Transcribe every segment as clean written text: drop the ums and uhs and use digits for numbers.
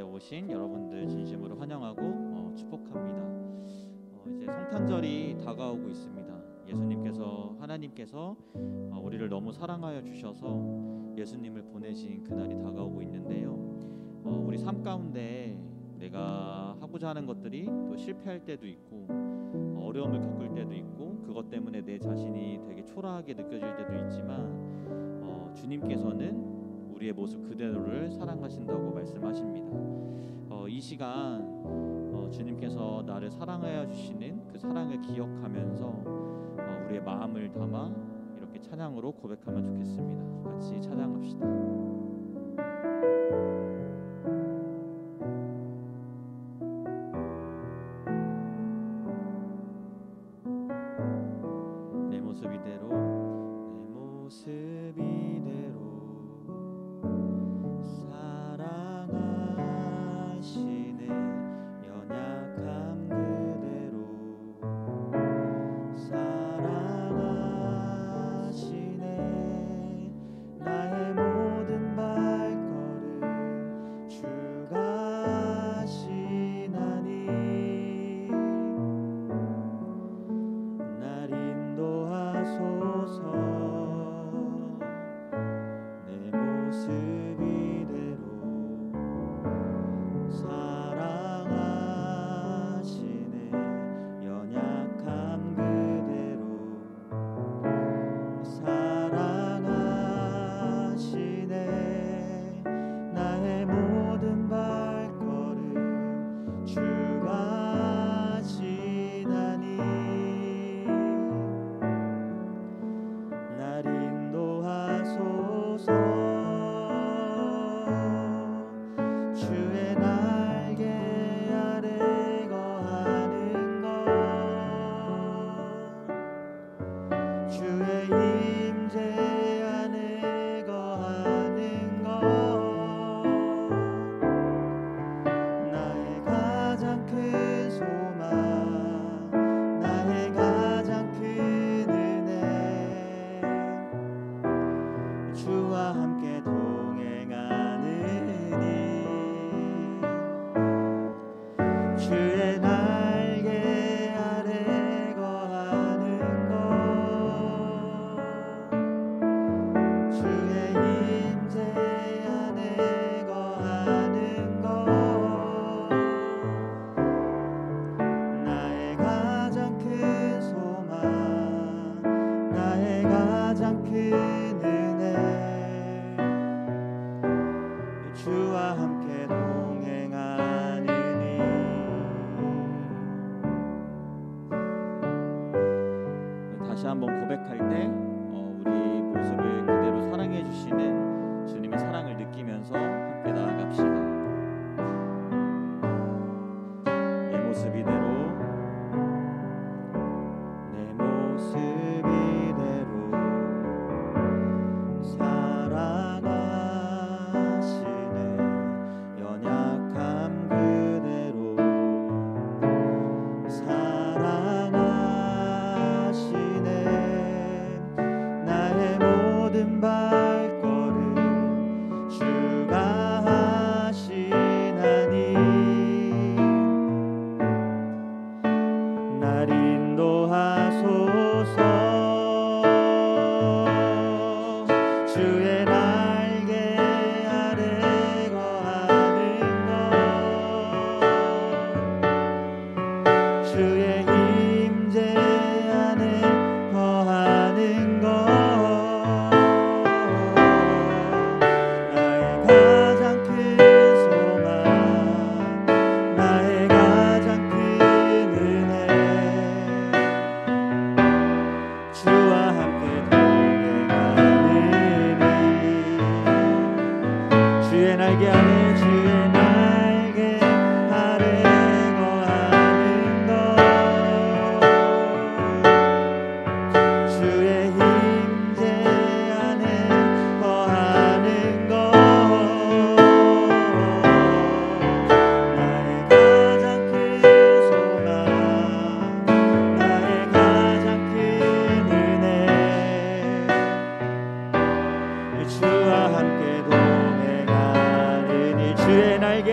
자리에 오신 여러분들 진심으로 환영하고 축복합니다. 이제 성탄절이 다가오고 있습니다. 하나님께서 우리를 너무 사랑하여 주셔서 예수님을 보내신 그날이 다가오고 있는데요. 우리 삶 가운데 내가 하고자 하는 것들이 또 실패할 때도 있고 어려움을 겪을 때도 있고 그것 때문에 내 자신이 되게 초라하게 느껴질 때도 있지만 주님께서는 우리의 모습 그대로를 사랑하신다고 말씀하십니다. 이 시간 주님께서 나를 사랑하여 주시는 그 사랑을 기억하면서 우리의 마음을 담아 이렇게 찬양으로 고백하면 좋겠습니다. 같이 찬양합시다. 내 모습 이대로 내 모습 이대로 사랑하시네 연약함 그대로 사랑하시네 나의 모든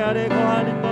아래 거하는 것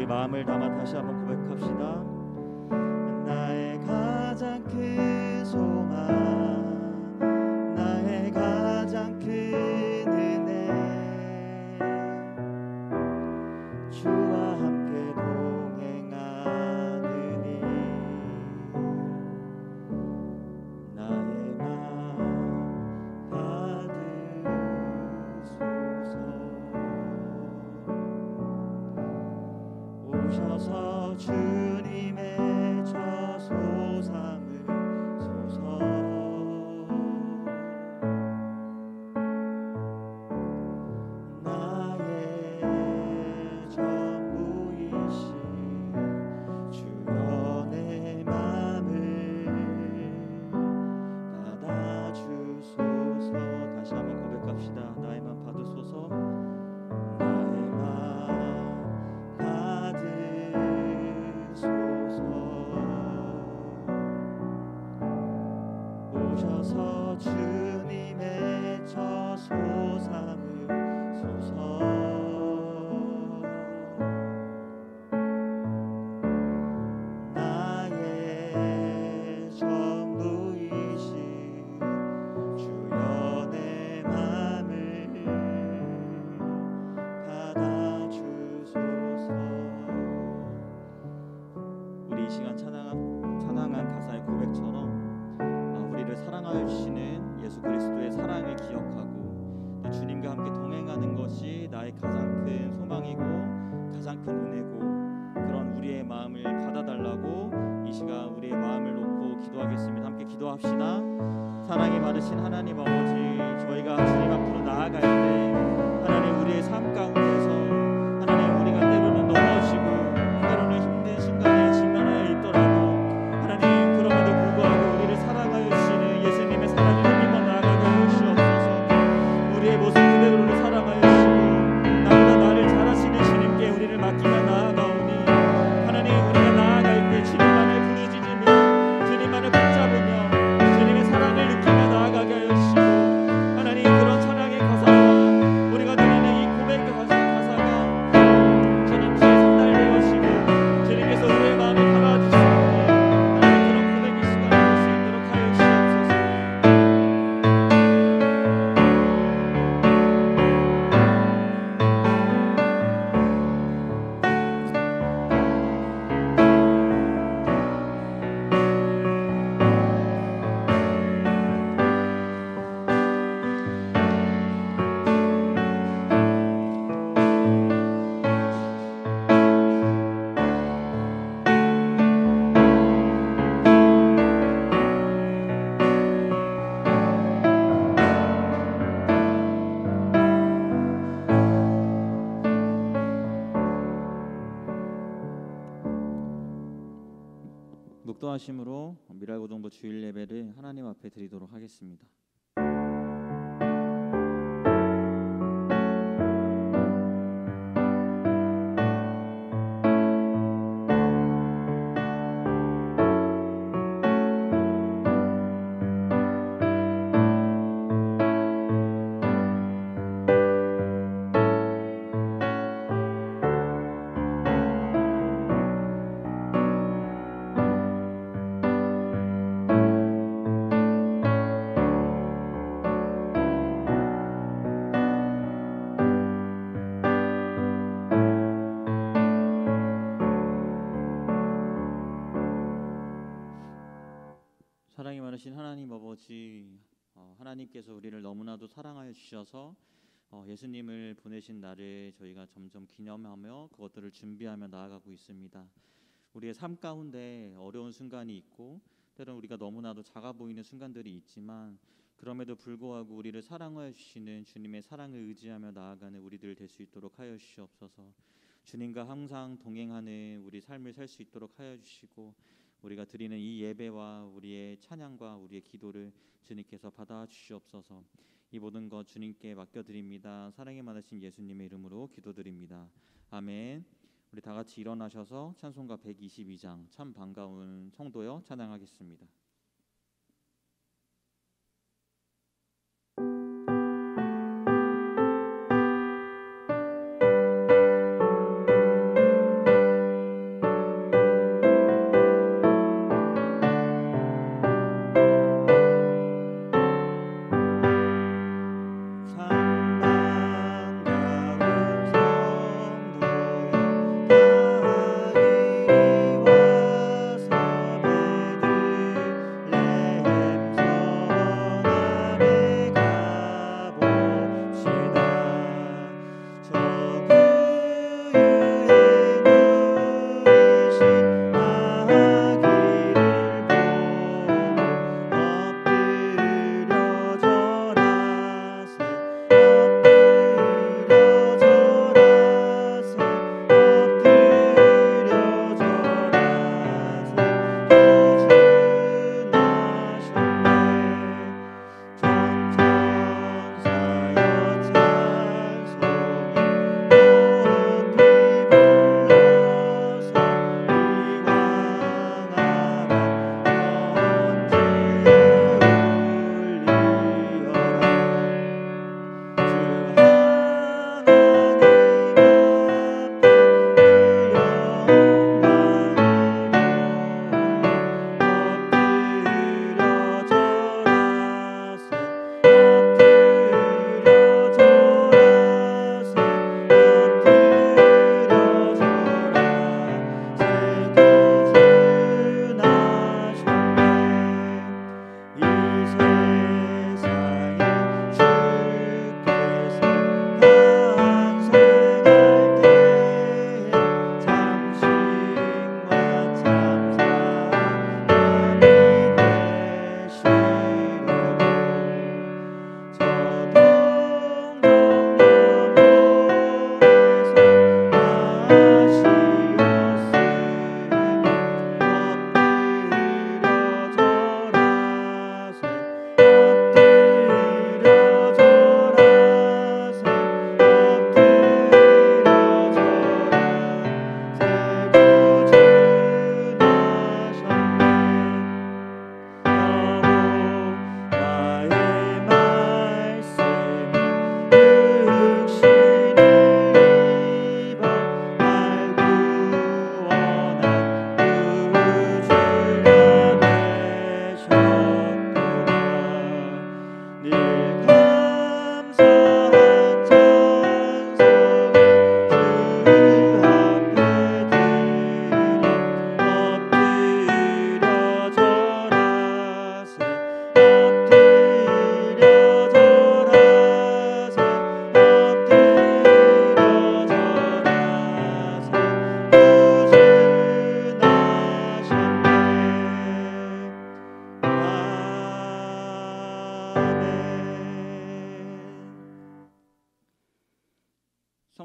마음을 담아 다시 한번 고백합시다. 나의 가장 큰 소망, 나의 가장 큰 은혜, 주와 함께 동행하느니 나의 마음 받으소서. 오셔서 주님의 저소 삼으소서. 나의 전부이신 주여 내 맘을 받아주소서. 다시 한번 고백합시다. 나의 맘 받으소서. 오셔서 주님의 저소 삼으소서. 나의 전부이신 주여 내 맘을 받아주소서. 우리 이 시간 찬양한 가사의 고백처럼 우리를 사랑하여 주시는 예수 그리스도의 사랑을 기억하고 또 주님과 함께 동행하는 것이 나의 가장 큰 소망이고 가장 큰 은혜고, 그런 우리의 마음을 받아달라고 이 시간 우리의 마음을 놓고 기도하겠습니다. 함께 기도합시다. 사랑이 많으신 하나님 아버지, 저희가 주님 앞으로 나아갈 때 하나님 우리의 삶 가운데서 하나님 우리가 때로는 넘어지고 때로는 힘든 순간에 직면하여 있더라도 하나님 그럼에도 불구하고 우리를 사랑하여 주시는 예수님의 사랑을 힘입어 나아가게 하시옵소서. 우리의 모습 그대로를 사랑하여 주시고 나보다 나를 잘 아시는 주님께 우리를 맡기며 나아가오니 하나님 우리가 나아갈 때 주님만을 부르짖으며 주님만을 붙잡으며 주님의 사랑을 느끼며 나아가게 하여 주시고 하나님 그런 찬양의 가사와 우리가 드리는 이 고백 가사가 주님 뒤에 선달되어지고 주님께서 우리의 마음을 받아주시고 하나님 그런 고백의 시간을 할 수 있도록 하여 주시옵소서. 묵도하심으로 미랄고등부 주일 예배를 하나님 앞에 드리도록 하겠습니다. 사랑이 많으신 하나님 아버지, 하나님께서 우리를 너무나도 사랑하여 주셔서 예수님을 보내신 날을 저희가 점점 기념하며 그것들을 준비하며 나아가고 있습니다. 우리의 삶 가운데 어려운 순간이 있고 때로는 우리가 너무나도 작아 보이는 순간들이 있지만 그럼에도 불구하고 우리를 사랑하여 주시는 주님의 사랑을 의지하며 나아가는 우리들 될 수 있도록 하여 주시옵소서. 주님과 항상 동행하는 우리 삶을 살 수 있도록 하여 주시고 우리가 드리는 이 예배와 우리의 찬양과 우리의 기도를 주님께서 받아 주시옵소서. 이 모든 것 주님께 맡겨드립니다. 사랑이 많으신 예수님의 이름으로 기도드립니다. 아멘. 우리 다 같이 일어나셔서 찬송가 122장 참 반가운 성도여 찬양하겠습니다.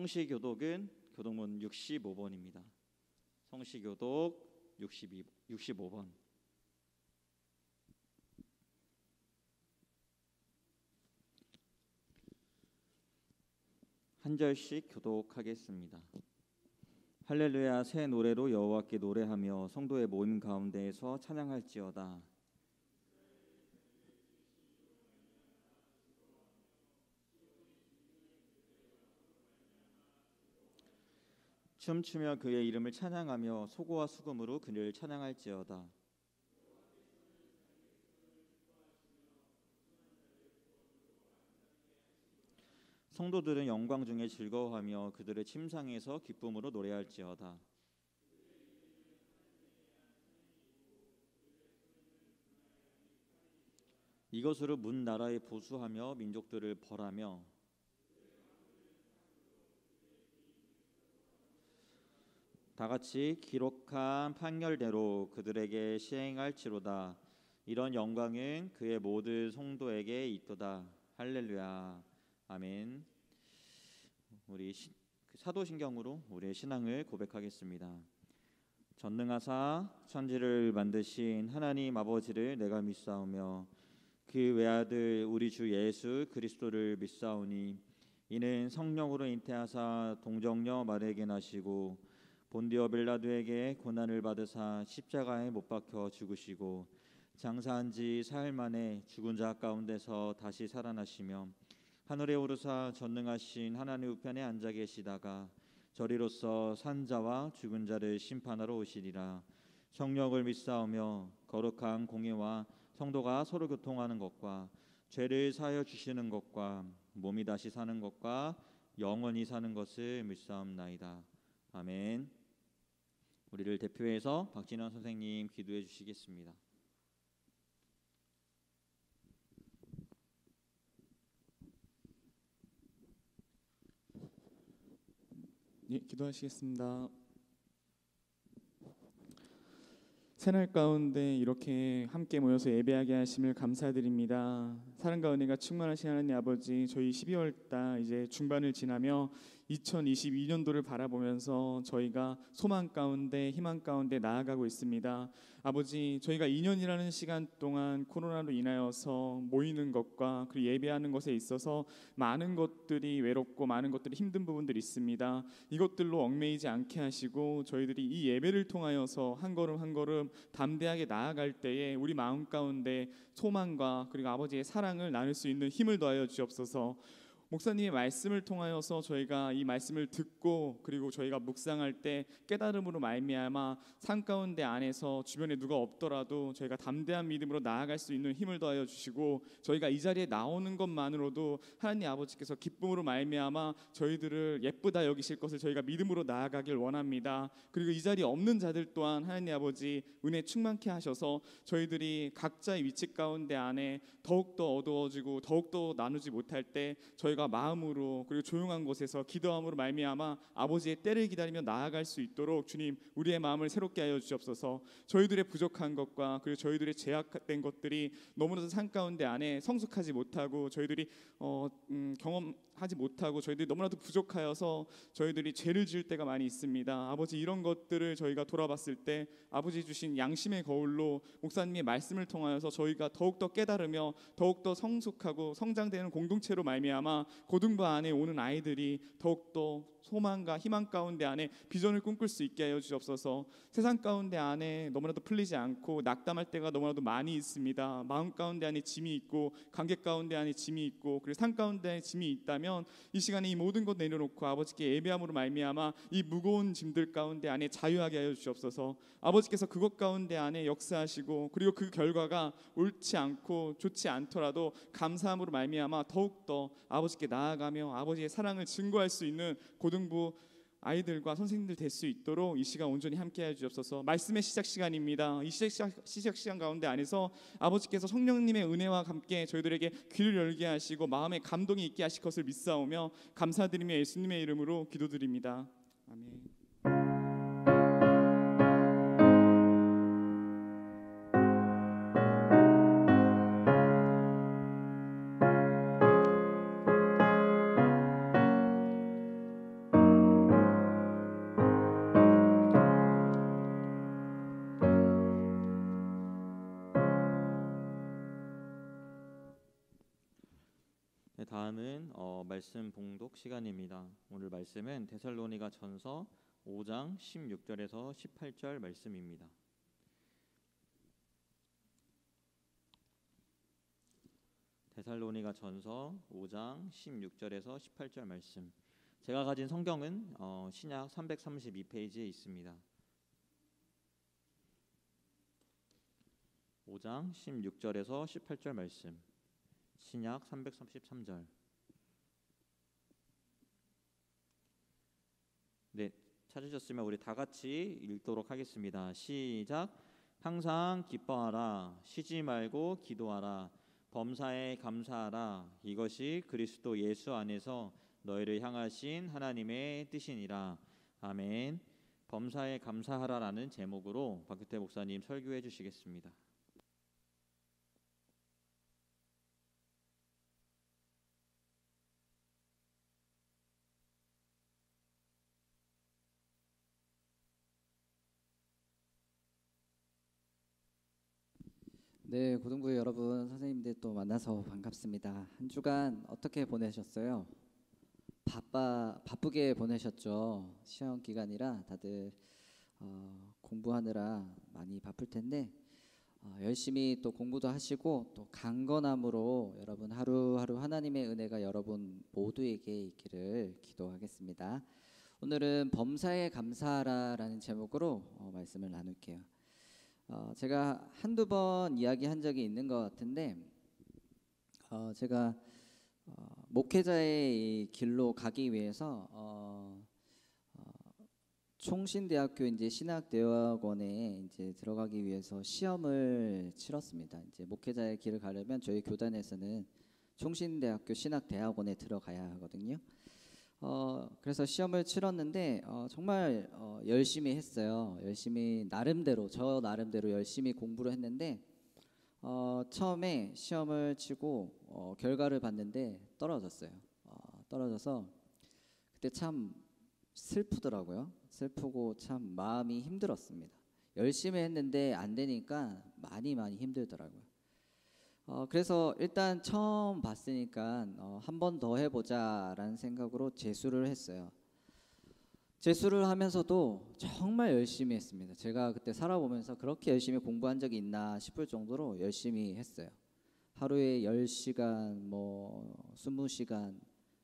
성시교독은 교독문 65번입니다. 성시교독 65번. 한 절씩 교독하겠습니다. 할렐루야, 새 노래로 여호와께 노래하며 성도의 모임 가운데에서 찬양할지어다. 춤추며 그의 이름을 찬양하며 소고와 수금으로 그를 찬양할지어다. 성도들은 영광 중에 즐거워하며 그들의 침상에서 기쁨으로 노래할지어다. 이것으로 문 나라에 보수하며 민족들을 벌하며 다 같이 기록한 판결대로 그들에게 시행할지로다. 이런 영광은 그의 모든 성도에게 있도다. 할렐루야. 아멘. 우리 사도신경으로 우리의 신앙을 고백하겠습니다. 전능하사 천지를 만드신 하나님 아버지를 내가 믿사오며 그 외아들 우리 주 예수 그리스도를 믿사오니 이는 성령으로 잉태하사 동정녀 마리아에게 나시고 본디오 빌라도에게 고난을 받으사 십자가에 못 박혀 죽으시고 장사한 지 사흘 만에 죽은 자 가운데서 다시 살아나시며 하늘에 오르사 전능하신 하나님 우편에 앉아 계시다가 저리로서 산 자와 죽은 자를 심판하러 오시리라. 성령을 믿사오며 거룩한 공예와 성도가 서로 교통하는 것과 죄를 사하여 주시는 것과 몸이 다시 사는 것과 영원히 사는 것을 믿사옵나이다. 아멘. 우리를 대표해서 박진원 선생님 기도해 주시겠습니다. 예, 기도하시겠습니다. 새날 가운데 이렇게 함께 모여서 예배하게 하심을 감사드립니다. 사랑과 은혜가 충만하신 하나님 아버지, 저희 12월 달 이제 중반을 지나며 2022년도를 바라보면서 저희가 소망 가운데 희망 가운데 나아가고 있습니다. 아버지, 저희가 2년이라는 시간 동안 코로나로 인하여서 모이는 것과 그리고 예배하는 것에 있어서 많은 것들이 외롭고 많은 것들이 힘든 부분들이 있습니다. 이것들로 얽매이지 않게 하시고 저희들이 이 예배를 통하여서 한 걸음 한 걸음 담대하게 나아갈 때에 우리 마음 가운데 소망과 그리고 아버지의 사랑을 나눌 수 있는 힘을 더하여 주옵소서. 목사님의 말씀을 통하여서 저희가 이 말씀을 듣고 그리고 저희가 묵상할 때 깨달음으로 말미암아 삶 가운데 안에서 주변에 누가 없더라도 저희가 담대한 믿음으로 나아갈 수 있는 힘을 더하여 주시고 저희가 이 자리에 나오는 것만으로도 하나님 아버지께서 기쁨으로 말미암아 저희들을 예쁘다 여기실 것을 저희가 믿음으로 나아가길 원합니다. 그리고 이 자리에 없는 자들 또한 하나님 아버지 은혜 충만케 하셔서 저희들이 각자의 위치 가운데 안에 더욱더 어두워지고 더욱더 나누지 못할 때 저희가 마음으로 그리고 조용한 곳에서 기도함으로 말미암아 아버지의 때를 기다리며 나아갈 수 있도록 주님 우리의 마음을 새롭게 하여 주옵소서. 저희들의 부족한 것과 그리고 저희들의 제약된 것들이 너무나도 산 가운데 안에 성숙하지 못하고 저희들이 경험하지 못하고 저희들이 너무나도 부족하여서 저희들이 죄를 지을 때가 많이 있습니다. 아버지, 이런 것들을 저희가 돌아봤을 때 아버지 주신 양심의 거울로 목사님의 말씀을 통하여서 저희가 더욱더 깨달으며 더욱더 성숙하고 성장되는 공동체로 말미암아 고등부 안에 오는 아이들이 더욱더 소망과 희망 가운데 안에 비전을 꿈꿀 수 있게 하여 주옵소서. 세상 가운데 안에 너무나도 풀리지 않고 낙담할 때가 너무나도 많이 있습니다. 마음 가운데 안에 짐이 있고 관계 가운데 안에 짐이 있고 그리고 삶 가운데 안에 짐이 있다면 이 시간에 이 모든 것 내려놓고 아버지께 예배함으로 말미암아 이 무거운 짐들 가운데 안에 자유하게 하여 주옵소서. 아버지께서 그것 가운데 안에 역사하시고 그리고 그 결과가 옳지 않고 좋지 않더라도 감사함으로 말미암아 더욱더 아버지께 나아가며 아버지의 사랑을 증거할 수 있는 고등부 아이들과 선생님들 될 수 있도록 이 시간 온전히 함께해 주옵소서. 말씀의 시작 시간입니다. 이 시작 시간 가운데 안에서 아버지께서 성령님의 은혜와 함께 저희들에게 귀를 열게 하시고 마음에 감동이 있게 하실 것을 믿사오며 감사드리며 예수님의 이름으로 기도드립니다. 아멘. 네, 다음은 말씀 봉독 시간입니다. 오늘 말씀은 데살로니가 전서 5장 16절에서 18절 말씀입니다. 데살로니가 전서 5장 16절에서 18절 말씀. 제가 가진 성경은 신약 332페이지에 있습니다. 5장 16절에서 18절 말씀. 신약 333절. 네, 찾으셨으면 우리 다 같이 읽도록 하겠습니다. 시작. 항상 기뻐하라. 쉬지 말고 기도하라. 범사에 감사하라. 이것이 그리스도 예수 안에서 너희를 향하신 하나님의 뜻이니라. 아멘. 범사에 감사하라라는 제목으로 박규태 목사님 설교해 주시겠습니다. 네, 고등부 여러분, 선생님들 또 만나서 반갑습니다. 한 주간 어떻게 보내셨어요? 바쁘게 보내셨죠? 시험 기간이라 다들 공부하느라 많이 바쁠 텐데 열심히 또 공부도 하시고 또 강건함으로 여러분 하루하루 하나님의 은혜가 여러분 모두에게 있기를 기도하겠습니다. 오늘은 범사에 감사하라라는 제목으로 말씀을 나눌게요. 제가 한두 번 이야기한 적이 있는 것 같은데 제가 목회자의 이 길로 가기 위해서 총신대학교 이제 신학대학원에 이제 들어가기 위해서 시험을 치렀습니다. 이제 목회자의 길을 가려면 저희 교단에서는 총신대학교 신학대학원에 들어가야 하거든요. 그래서 시험을 치렀는데 정말 열심히 했어요. 저 나름대로 열심히 공부를 했는데 처음에 시험을 치고 결과를 봤는데 떨어졌어요. 떨어져서 그때 참 슬프더라고요. 슬프고 참 마음이 힘들었습니다. 열심히 했는데 안 되니까 많이 힘들더라고요. 그래서 일단 처음 봤으니까 한 번 더 해보자라는 생각으로 재수를 했어요. 재수를 하면서도 정말 열심히 했습니다. 제가 그때 살아보면서 그렇게 열심히 공부한 적이 있나 싶을 정도로 열심히 했어요. 하루에 10시간, 20시간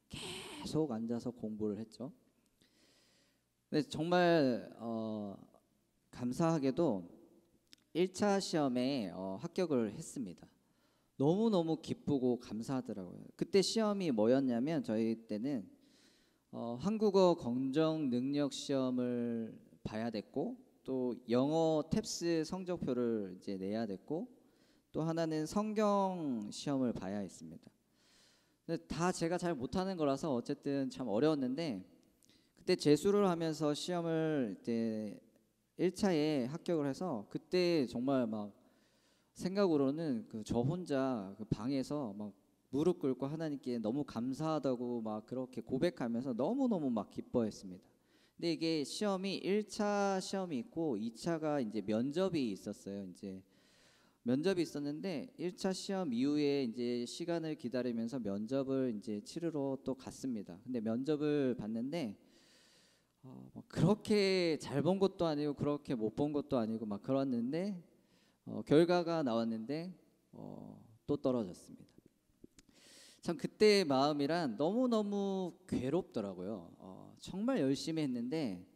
계속 앉아서 공부를 했죠. 근데 정말 감사하게도 1차 시험에 합격을 했습니다. 너무너무 기쁘고 감사하더라고요. 그때 시험이 뭐였냐면 저희 때는 한국어 검정 능력 시험을 봐야 됐고 또 영어 탭스 성적표를 이제 내야 됐고 또 하나는 성경 시험을 봐야 했습니다. 근데 다 제가 잘 못하는 거라서 어쨌든 참 어려웠는데 그때 재수를 하면서 시험을 이제 1차에 합격을 해서 그때 정말 막 생각으로는 저 혼자 그 방에서 막 무릎 꿇고 하나님께 너무 감사하다고 막 그렇게 고백하면서 너무너무 막 기뻐했습니다. 근데 이게 시험이 1차 시험이 있고 2차가 이제 면접이 있었어요. 이제 면접이 있었는데 1차 시험 이후에 이제 시간을 기다리면서 면접을 이제 치르러 또 갔습니다. 근데 면접을 봤는데 그렇게 잘 본 것도 아니고 그렇게 못 본 것도 아니고 막 그랬는데 결과가 나왔는데 또 떨어졌습니다. 참 그때의 마음이란 너무너무 괴롭더라고요. 정말 열심히 했는데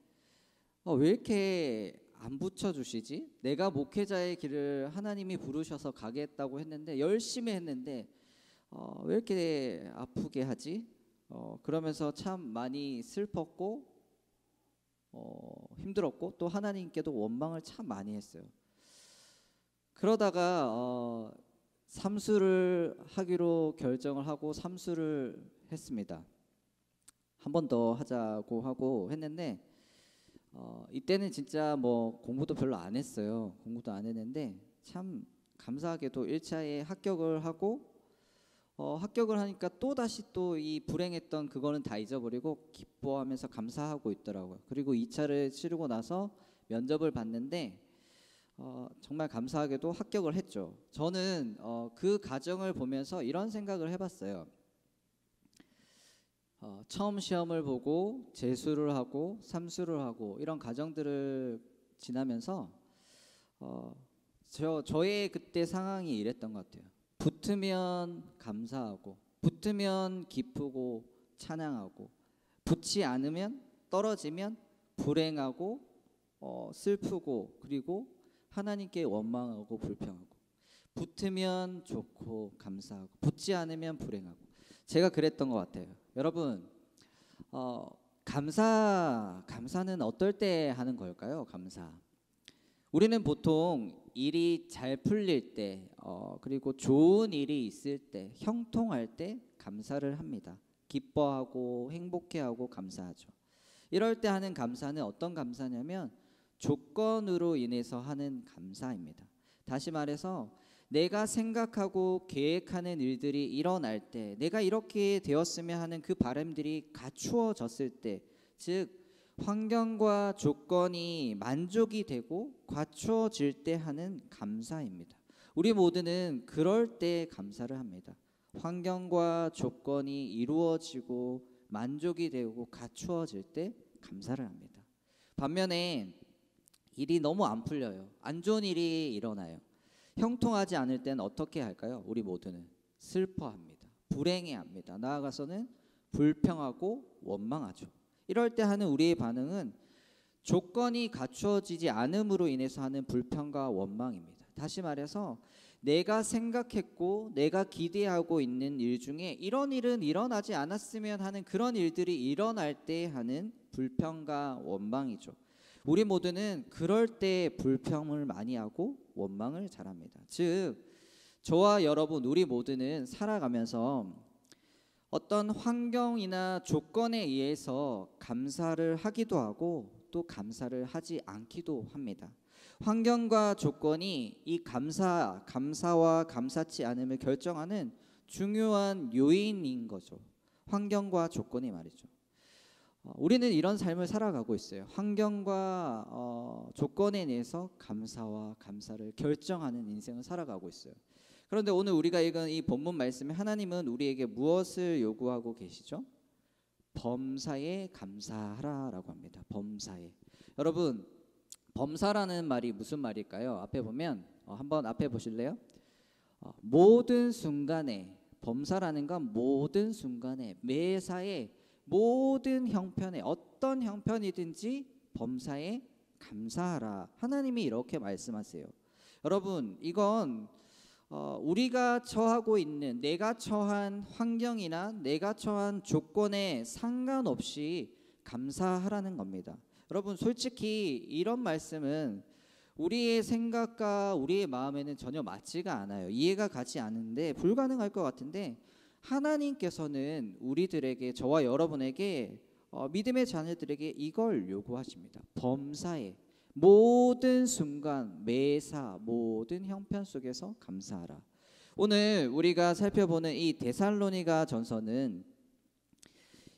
왜 이렇게 안 붙여주시지? 내가 목회자의 길을 하나님이 부르셔서 가겠다고 했는데 열심히 했는데 왜 이렇게 아프게 하지? 그러면서 참 많이 슬펐고 힘들었고 또 하나님께도 원망을 참 많이 했어요. 그러다가 삼수를 하기로 결정을 하고 삼수를 했습니다. 한 번 더 하자고 하고 했는데 이때는 진짜 공부도 별로 안 했어요. 공부도 안 했는데 참 감사하게도 1차에 합격을 하고 합격을 하니까 또 다시 또 이 불행했던 그거는 다 잊어버리고 기뻐하면서 감사하고 있더라고요. 그리고 2차를 치르고 나서 면접을 봤는데 정말 감사하게도 합격을 했죠. 저는 그 과정을 보면서 이런 생각을 해봤어요. 처음 시험을 보고 재수를 하고 삼수를 하고 이런 과정들을 지나면서 저의 그때 상황이 이랬던 것 같아요. 붙으면 감사하고 붙으면 기쁘고 찬양하고 붙지 않으면 떨어지면 불행하고 슬프고 그리고 하나님께 원망하고 불평하고 붙으면 좋고 감사하고 붙지 않으면 불행하고 제가 그랬던 것 같아요. 여러분 감사는 어떨 때 하는 걸까요? 감사 우리는 보통 일이 잘 풀릴 때, 그리고 좋은 일이 있을 때, 형통할 때 감사를 합니다. 기뻐하고 행복해하고 감사하죠. 이럴 때 하는 감사는 어떤 감사냐면 조건으로 인해서 하는 감사입니다. 다시 말해서 내가 생각하고 계획하는 일들이 일어날 때, 내가 이렇게 되었으면 하는 그 바람들이 갖추어졌을 때, 즉 환경과 조건이 만족이 되고 갖추어질 때 하는 감사입니다. 우리 모두는 그럴 때 감사를 합니다. 환경과 조건이 이루어지고 만족이 되고 갖추어질 때 감사를 합니다. 반면에 일이 너무 안 풀려요. 안 좋은 일이 일어나요. 형통하지 않을 땐 어떻게 할까요? 우리 모두는 슬퍼합니다. 불행해합니다. 나아가서는 불평하고 원망하죠. 이럴 때 하는 우리의 반응은 조건이 갖추어지지 않음으로 인해서 하는 불평과 원망입니다. 다시 말해서 내가 생각했고 내가 기대하고 있는 일 중에 이런 일은 일어나지 않았으면 하는 그런 일들이 일어날 때 하는 불평과 원망이죠. 우리 모두는 그럴 때 불평을 많이 하고 원망을 잘합니다. 즉 저와 여러분 우리 모두는 살아가면서 어떤 환경이나 조건에 의해서 감사를 하기도 하고 또 감사를 하지 않기도 합니다. 환경과 조건이 이 감사와 감사치 않음을 결정하는 중요한 요인인 거죠. 환경과 조건이 말이죠. 우리는 이런 삶을 살아가고 있어요. 환경과 조건에 의해서 감사와 감사를 결정하는 인생을 살아가고 있어요. 그런데 오늘 우리가 읽은 이 본문 말씀에 하나님은 우리에게 무엇을 요구하고 계시죠? 범사에 감사하라라고 합니다. 범사에. 여러분 범사라는 말이 무슨 말일까요? 앞에 보면 한번 앞에 보실래요? 모든 순간에, 범사라는 건 모든 순간에, 매사에, 모든 형편에, 어떤 형편이든지 범사에 감사하라. 하나님이 이렇게 말씀하세요. 여러분 이건 우리가 처하고 있는, 내가 처한 환경이나 내가 처한 조건에 상관없이 감사하라는 겁니다. 여러분 솔직히 이런 말씀은 우리의 생각과 우리의 마음에는 전혀 맞지가 않아요. 이해가 가지 않는데 불가능할 것 같은데 하나님께서는 우리들에게, 저와 여러분에게, 믿음의 자녀들에게 이걸 요구하십니다. 범사에, 모든 순간, 매사, 모든 형편 속에서 감사하라. 오늘 우리가 살펴보는 이 데살로니가 전서는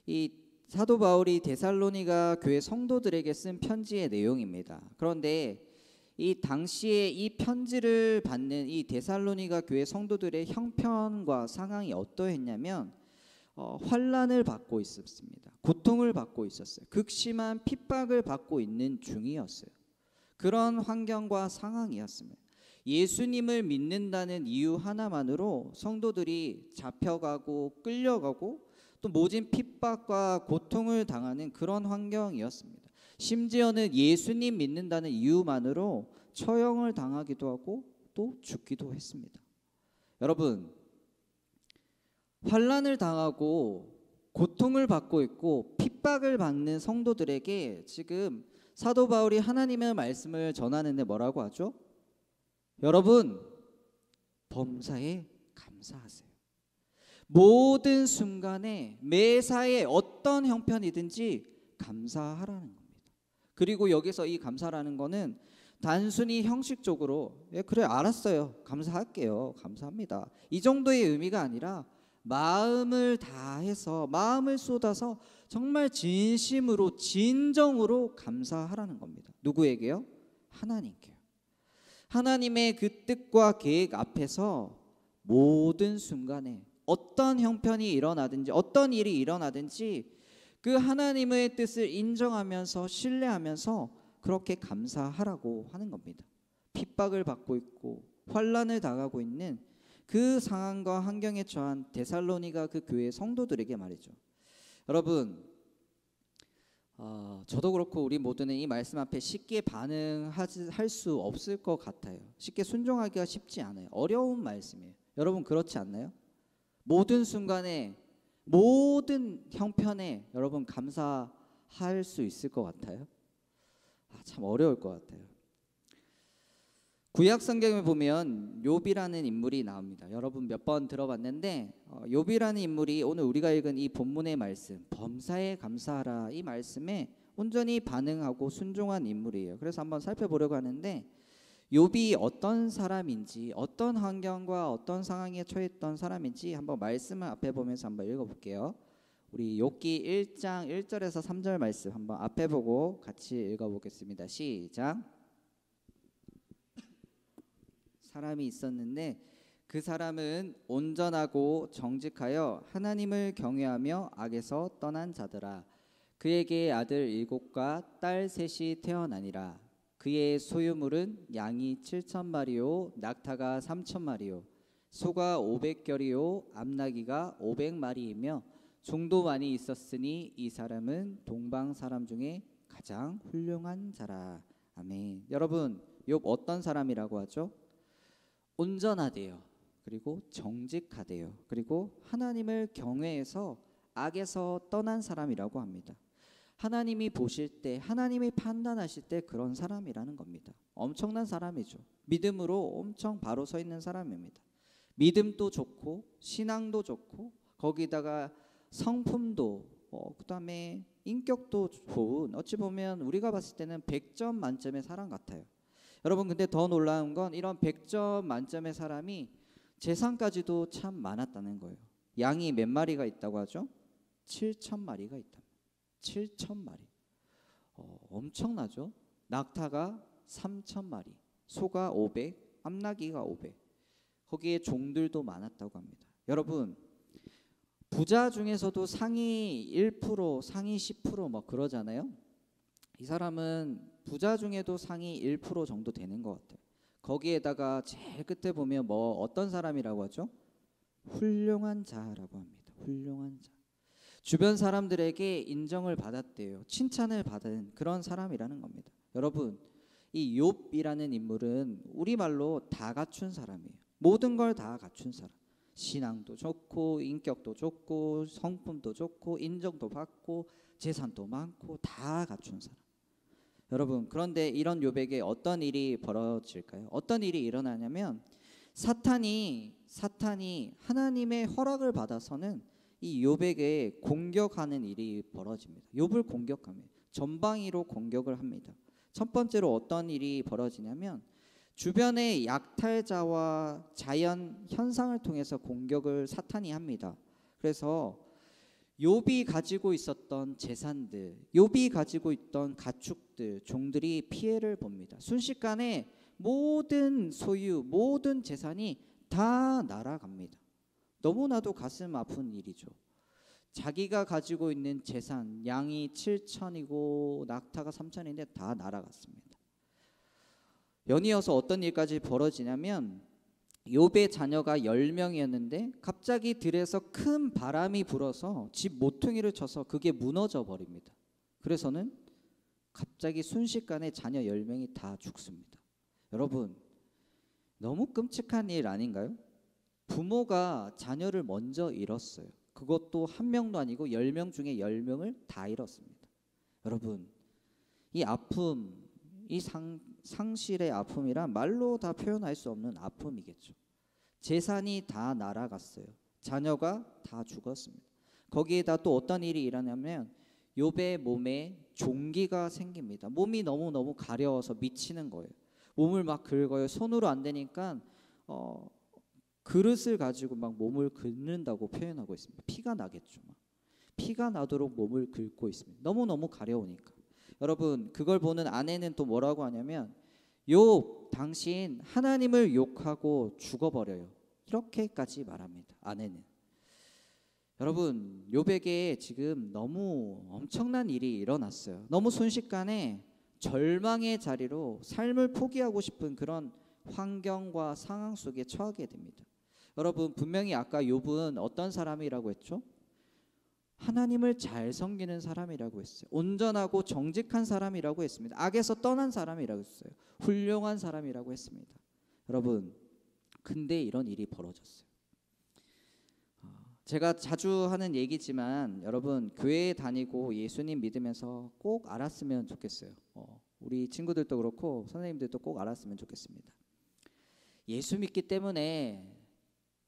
이 사도 바울이 데살로니가 교회 성도들에게 쓴 편지의 내용입니다. 그런데 이 당시에 이 편지를 받는 이 데살로니가 교회 성도들의 형편과 상황이 어떠했냐면 환난을 받고 있었습니다. 고통을 받고 있었어요. 극심한 핍박을 받고 있는 중이었어요. 그런 환경과 상황이었습니다. 예수님을 믿는다는 이유 하나만으로 성도들이 잡혀가고 끌려가고 또 모진 핍박과 고통을 당하는 그런 환경이었습니다. 심지어는 예수님 믿는다는 이유만으로 처형을 당하기도 하고 또 죽기도 했습니다. 여러분, 환난을 당하고 고통을 받고 있고 핍박을 받는 성도들에게 지금 사도 바울이 하나님의 말씀을 전하는데 뭐라고 하죠? 여러분, 범사에 감사하세요. 모든 순간에 매사에 어떤 형편이든지 감사하라는 겁니다. 그리고 여기서 이 감사라는 거는 단순히 형식적으로 그래 알았어요, 감사할게요, 감사합니다, 이 정도의 의미가 아니라 마음을 다해서, 마음을 쏟아서 정말 진심으로 진정으로 감사하라는 겁니다. 누구에게요? 하나님께요. 하나님의 그 뜻과 계획 앞에서 모든 순간에 어떤 형편이 일어나든지 어떤 일이 일어나든지 그 하나님의 뜻을 인정하면서 신뢰하면서 그렇게 감사하라고 하는 겁니다. 핍박을 받고 있고 환난을 당하고 있는 그 상황과 환경에 처한 데살로니가 그 교회 성도들에게 말이죠. 여러분, 저도 그렇고 우리 모두는 이 말씀 앞에 쉽게 반응할 수 없을 것 같아요. 쉽게 순종하기가 쉽지 않아요. 어려운 말씀이에요. 여러분 그렇지 않나요? 모든 순간에, 모든 형편에 여러분 감사할 수 있을 것 같아요? 참 어려울 것 같아요. 구약 성경에 보면 욥이라는 인물이 나옵니다. 여러분 몇 번 들어봤는데 욥이라는 인물이 오늘 우리가 읽은 이 본문의 말씀 범사에 감사하라 이 말씀에 온전히 반응하고 순종한 인물이에요. 그래서 한번 살펴보려고 하는데 욥이 어떤 사람인지 어떤 환경과 어떤 상황에 처했던 사람인지 한번 말씀을 앞에 보면서 한번 읽어볼게요. 우리 욥기 1장 1절에서 3절 말씀 한번 앞에 보고 같이 읽어보겠습니다. 시작. 사람이 있었는데 그 사람은 온전하고 정직하여 하나님을 경외하며 악에서 떠난 자더라. 그에게 아들 7과 딸 3이 태어나니라. 그의 소유물은 양이 7,000마리요 낙타가 3,000마리요 소가 500결이요 암나귀가 500마리이며 종도 많이 있었으니 이 사람은 동방 사람 중에 가장 훌륭한 자라. 아멘. 여러분 욥 어떤 사람이라고 하죠? 온전하대요. 그리고 정직하대요. 그리고 하나님을 경외해서 악에서 떠난 사람이라고 합니다. 하나님이 보실 때 하나님이 판단하실 때 그런 사람이라는 겁니다. 엄청난 사람이죠. 믿음으로 엄청 바로 서 있는 사람입니다. 믿음도 좋고 신앙도 좋고 거기다가 성품도 그다음에 인격도 좋은 어찌 보면 우리가 봤을 때는 100점 만점의 사람 같아요. 여러분 근데 더 놀라운 건 이런 100점 만점의 사람이 재산까지도 참 많았다는 거예요. 양이 몇 마리가 있다고 하죠? 7,000마리가 있다. 7,000마리. 엄청나죠? 낙타가 3,000마리, 소가 500, 암나귀가 500. 거기에 종들도 많았다고 합니다. 여러분 부자 중에서도 상위 1%, 상위 10% 그러잖아요. 이 사람은 부자 중에도 상위 1% 정도 되는 것 같아요. 거기에다가 제일 끝에 보면 어떤 사람이라고 하죠? 훌륭한 자라고 합니다. 훌륭한 자. 주변 사람들에게 인정을 받았대요. 칭찬을 받은 그런 사람이라는 겁니다. 여러분 이 욥이라는 인물은 우리말로 다 갖춘 사람이에요. 모든 걸 다 갖춘 사람. 신앙도 좋고 인격도 좋고 성품도 좋고 인정도 받고 재산도 많고 다 갖춘 사람. 여러분 그런데 이런 욥에게 어떤 일이 벌어질까요? 어떤 일이 일어나냐면 사탄이 하나님의 허락을 받아서는 이 욥에게 공격하는 일이 벌어집니다. 욥을 공격합니다. 전방위로 공격을 합니다. 첫 번째로 어떤 일이 벌어지냐면 주변의 약탈자와 자연 현상을 통해서 공격을 사탄이 합니다. 그래서 욥이 가지고 있었던 재산들, 욥이 가지고 있던 가축들, 종들이 피해를 봅니다. 순식간에 모든 소유, 모든 재산이 다 날아갑니다. 너무나도 가슴 아픈 일이죠. 자기가 가지고 있는 재산, 양이 7,000이고 낙타가 3,000인데 다 날아갔습니다. 연이어서 어떤 일까지 벌어지냐면 욥의 자녀가 10명이었는데 갑자기 들에서 큰 바람이 불어서 집 모퉁이를 쳐서 그게 무너져 버립니다. 그래서는 갑자기 순식간에 자녀 10명이 다 죽습니다. 여러분 너무 끔찍한 일 아닌가요? 부모가 자녀를 먼저 잃었어요. 그것도 한 명도 아니고 10명 중에 10명을 다 잃었습니다. 여러분 이 아픔, 이 상실의 아픔이란 말로 다 표현할 수 없는 아픔이겠죠. 재산이 다 날아갔어요. 자녀가 다 죽었습니다. 거기에다 또 어떤 일이 일어나면 욥의 몸에 종기가 생깁니다. 몸이 너무너무 가려워서 미치는 거예요. 몸을 막 긁어요. 손으로 안 되니까 그릇을 가지고 막 몸을 긁는다고 표현하고 있습니다. 피가 나겠죠. 피가 나도록 몸을 긁고 있습니다. 너무너무 가려우니까. 여러분 그걸 보는 아내는 또 뭐라고 하냐면 욥 당신 하나님을 욕하고 죽어버려요. 이렇게까지 말합니다. 아내는. 여러분 욥에게 지금 너무 엄청난 일이 일어났어요. 너무 순식간에 절망의 자리로 삶을 포기하고 싶은 그런 환경과 상황 속에 처하게 됩니다. 여러분 분명히 아까 욥은 어떤 사람이라고 했죠? 하나님을 잘 섬기는 사람이라고 했어요. 온전하고 정직한 사람이라고 했습니다. 악에서 떠난 사람이라고 했어요. 훌륭한 사람이라고 했습니다. 여러분 근데 이런 일이 벌어졌어요. 제가 자주 하는 얘기지만 여러분 교회에 다니고 예수님 믿으면서 꼭 알았으면 좋겠어요. 우리 친구들도 그렇고 선생님들도 꼭 알았으면 좋겠습니다. 예수 믿기 때문에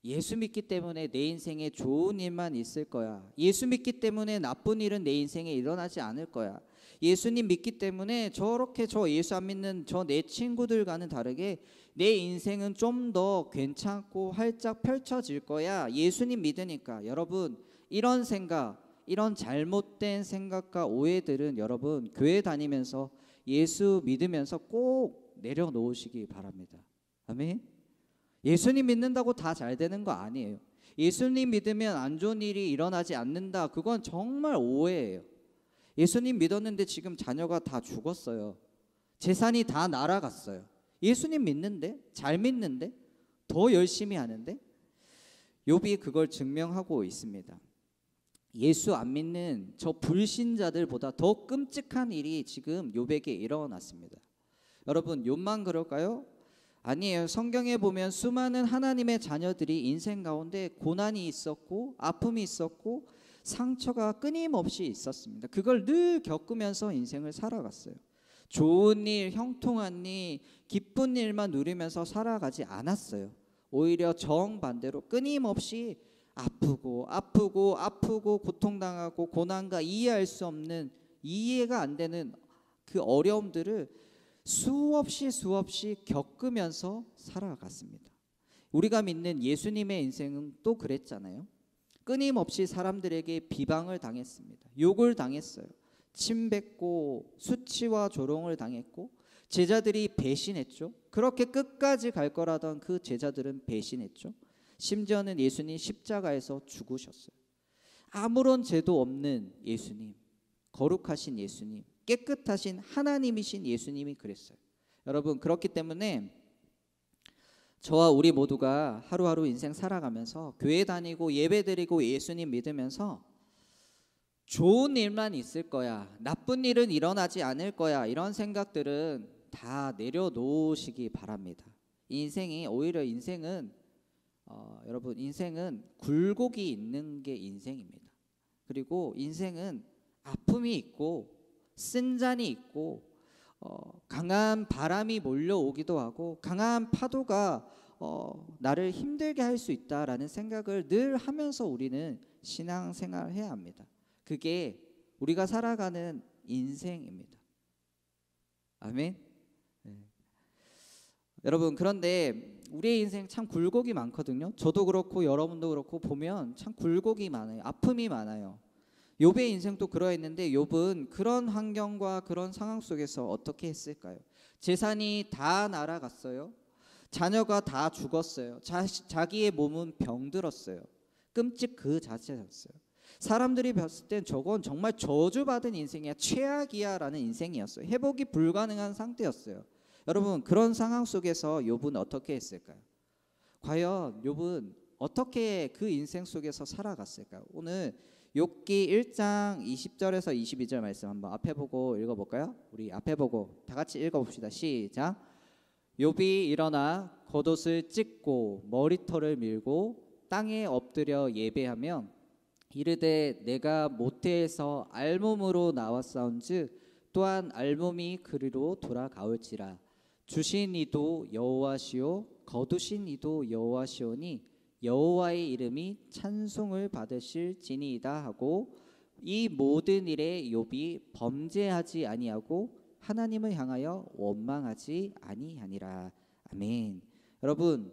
내 인생에 좋은 일만 있을 거야. 예수 믿기 때문에 나쁜 일은 내 인생에 일어나지 않을 거야. 예수님 믿기 때문에 저렇게 저 예수 안 믿는 저 내 친구들과는 다르게 내 인생은 좀 더 괜찮고 활짝 펼쳐질 거야. 예수님 믿으니까. 여러분, 이런 생각, 이런 잘못된 생각과 오해들은 여러분 교회 다니면서 예수 믿으면서 꼭 내려놓으시기 바랍니다. 아멘. 예수님 믿는다고 다 잘 되는 거 아니에요. 예수님 믿으면 안 좋은 일이 일어나지 않는다. 그건 정말 오해예요. 예수님 믿었는데 지금 자녀가 다 죽었어요. 재산이 다 날아갔어요. 예수님 믿는데, 잘 믿는데, 더 열심히 하는데, 욥이 그걸 증명하고 있습니다. 예수 안 믿는 저 불신자들보다 더 끔찍한 일이 지금 욥에게 일어났습니다. 여러분, 욥만 그럴까요? 아니에요. 성경에 보면 수많은 하나님의 자녀들이 인생 가운데 고난이 있었고 아픔이 있었고 상처가 끊임없이 있었습니다. 그걸 늘 겪으면서 인생을 살아갔어요. 좋은 일, 형통한 일, 기쁜 일만 누리면서 살아가지 않았어요. 오히려 정반대로 끊임없이 아프고 고통당하고 고난과 이해할 수 없는, 이해가 안 되는 그 어려움들을 수없이 겪으면서 살아갔습니다. 우리가 믿는 예수님의 인생은 또 그랬잖아요. 끊임없이 사람들에게 비방을 당했습니다. 욕을 당했어요. 침뱉고 수치와 조롱을 당했고 제자들이 배신했죠. 그렇게 끝까지 갈 거라던 그 제자들은 배신했죠. 심지어는 예수님 십자가에서 죽으셨어요. 아무런 죄도 없는 예수님, 거룩하신 예수님, 깨끗하신 하나님이신 예수님이 그랬어요. 여러분, 그렇기 때문에 저와 우리 모두가 하루하루 인생 살아가면서 교회 다니고 예배드리고 예수님 믿으면서 좋은 일만 있을 거야, 나쁜 일은 일어나지 않을 거야, 이런 생각들은 다 내려놓으시기 바랍니다. 오히려 인생은 여러분, 인생은 굴곡이 있는 게 인생입니다. 그리고 인생은 아픔이 있고 쓴잔이 있고 강한 바람이 몰려오기도 하고 강한 파도가 나를 힘들게 할 수 있다라는 생각을 늘 하면서 우리는 신앙생활을 해야 합니다. 그게 우리가 살아가는 인생입니다. 아멘. 네. 여러분, 그런데 우리의 인생 참 굴곡이 많거든요. 저도 그렇고 여러분도 그렇고 보면 참 굴곡이 많아요. 아픔이 많아요. 욥의 인생도 그러했는데 욥은 그런 환경과 그런 상황 속에서 어떻게 했을까요? 재산이 다 날아갔어요. 자녀가 다 죽었어요. 자기의 몸은 병들었어요. 끔찍 그 자체였어요. 사람들이 봤을 땐 저건 정말 저주받은 인생이야, 최악이야 라는 인생이었어요. 회복이 불가능한 상태였어요. 여러분, 그런 상황 속에서 욥은 어떻게 했을까요? 과연 욥은 어떻게 그 인생 속에서 살아갔을까요? 오늘 욥기 1장 20절에서 22절 말씀 한번 앞에 보고 읽어볼까요? 우리 앞에 보고 다 같이 읽어봅시다. 시작. 욥이 일어나 겉옷을 찢고 머리털을 밀고 땅에 엎드려 예배하며 이르되 내가 모태에서 알몸으로 나왔사온즉 또한 알몸이 그리로 돌아가올지라. 주신 이도 여호와시오 거두신 이도 여호와시오니 여호와의 이름이 찬송을 받으실지니이다 하고 이 모든 일에 욥이 범죄하지 아니하고 하나님을 향하여 원망하지 아니하니라. 아멘. 여러분,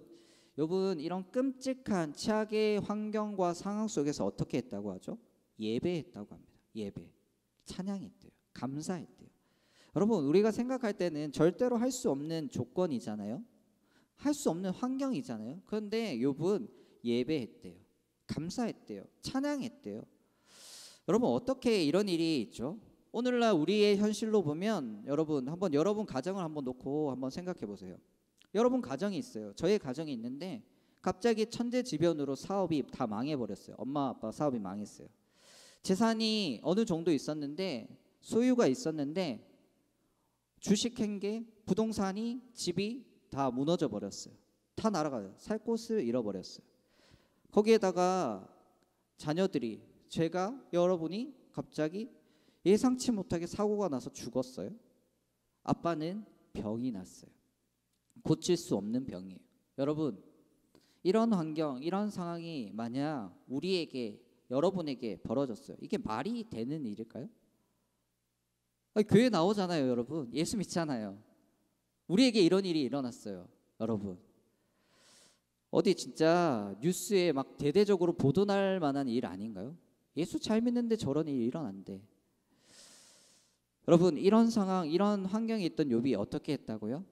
욥은 이런 끔찍한 최악의 환경과 상황 속에서 어떻게 했다고 하죠? 예배했다고 합니다. 예배, 찬양했대요. 감사했대요. 여러분, 우리가 생각할 때는 절대로 할 수 없는 조건이잖아요. 할 수 없는 환경이잖아요. 그런데 욥은 예배했대요. 감사했대요. 찬양했대요. 여러분, 어떻게 이런 일이 있죠? 오늘날 우리의 현실로 보면 여러분 한번 여러분 가정을 한번 놓고 한번 생각해 보세요. 여러분 가정이 있어요. 저의 가정이 있는데 갑자기 천재지변으로 사업이 다 망해버렸어요. 엄마 아빠 사업이 망했어요. 재산이 어느 정도 있었는데 소유가 있었는데 주식행계, 부동산이, 집이 다 무너져 버렸어요. 다 날아가요. 살 곳을 잃어버렸어요. 거기에다가 자녀들이, 여러분이 갑자기 예상치 못하게 사고가 나서 죽었어요. 아빠는 병이 났어요. 고칠 수 없는 병이에요. 여러분, 이런 환경, 이런 상황이 만약 우리에게, 여러분에게 벌어졌어요. 이게 말이 되는 일일까요? 아니, 교회 나오잖아요, 여러분. 예수 믿잖아요. 우리에게 이런 일이 일어났어요, 여러분. 어디 진짜 뉴스에 막 대대적으로 보도날 만한 일 아닌가요? 예수 잘 믿는데 저런 일이 일어난대. 여러분, 이런 상황, 이런 환경에 있던 욥이 어떻게 했다고요?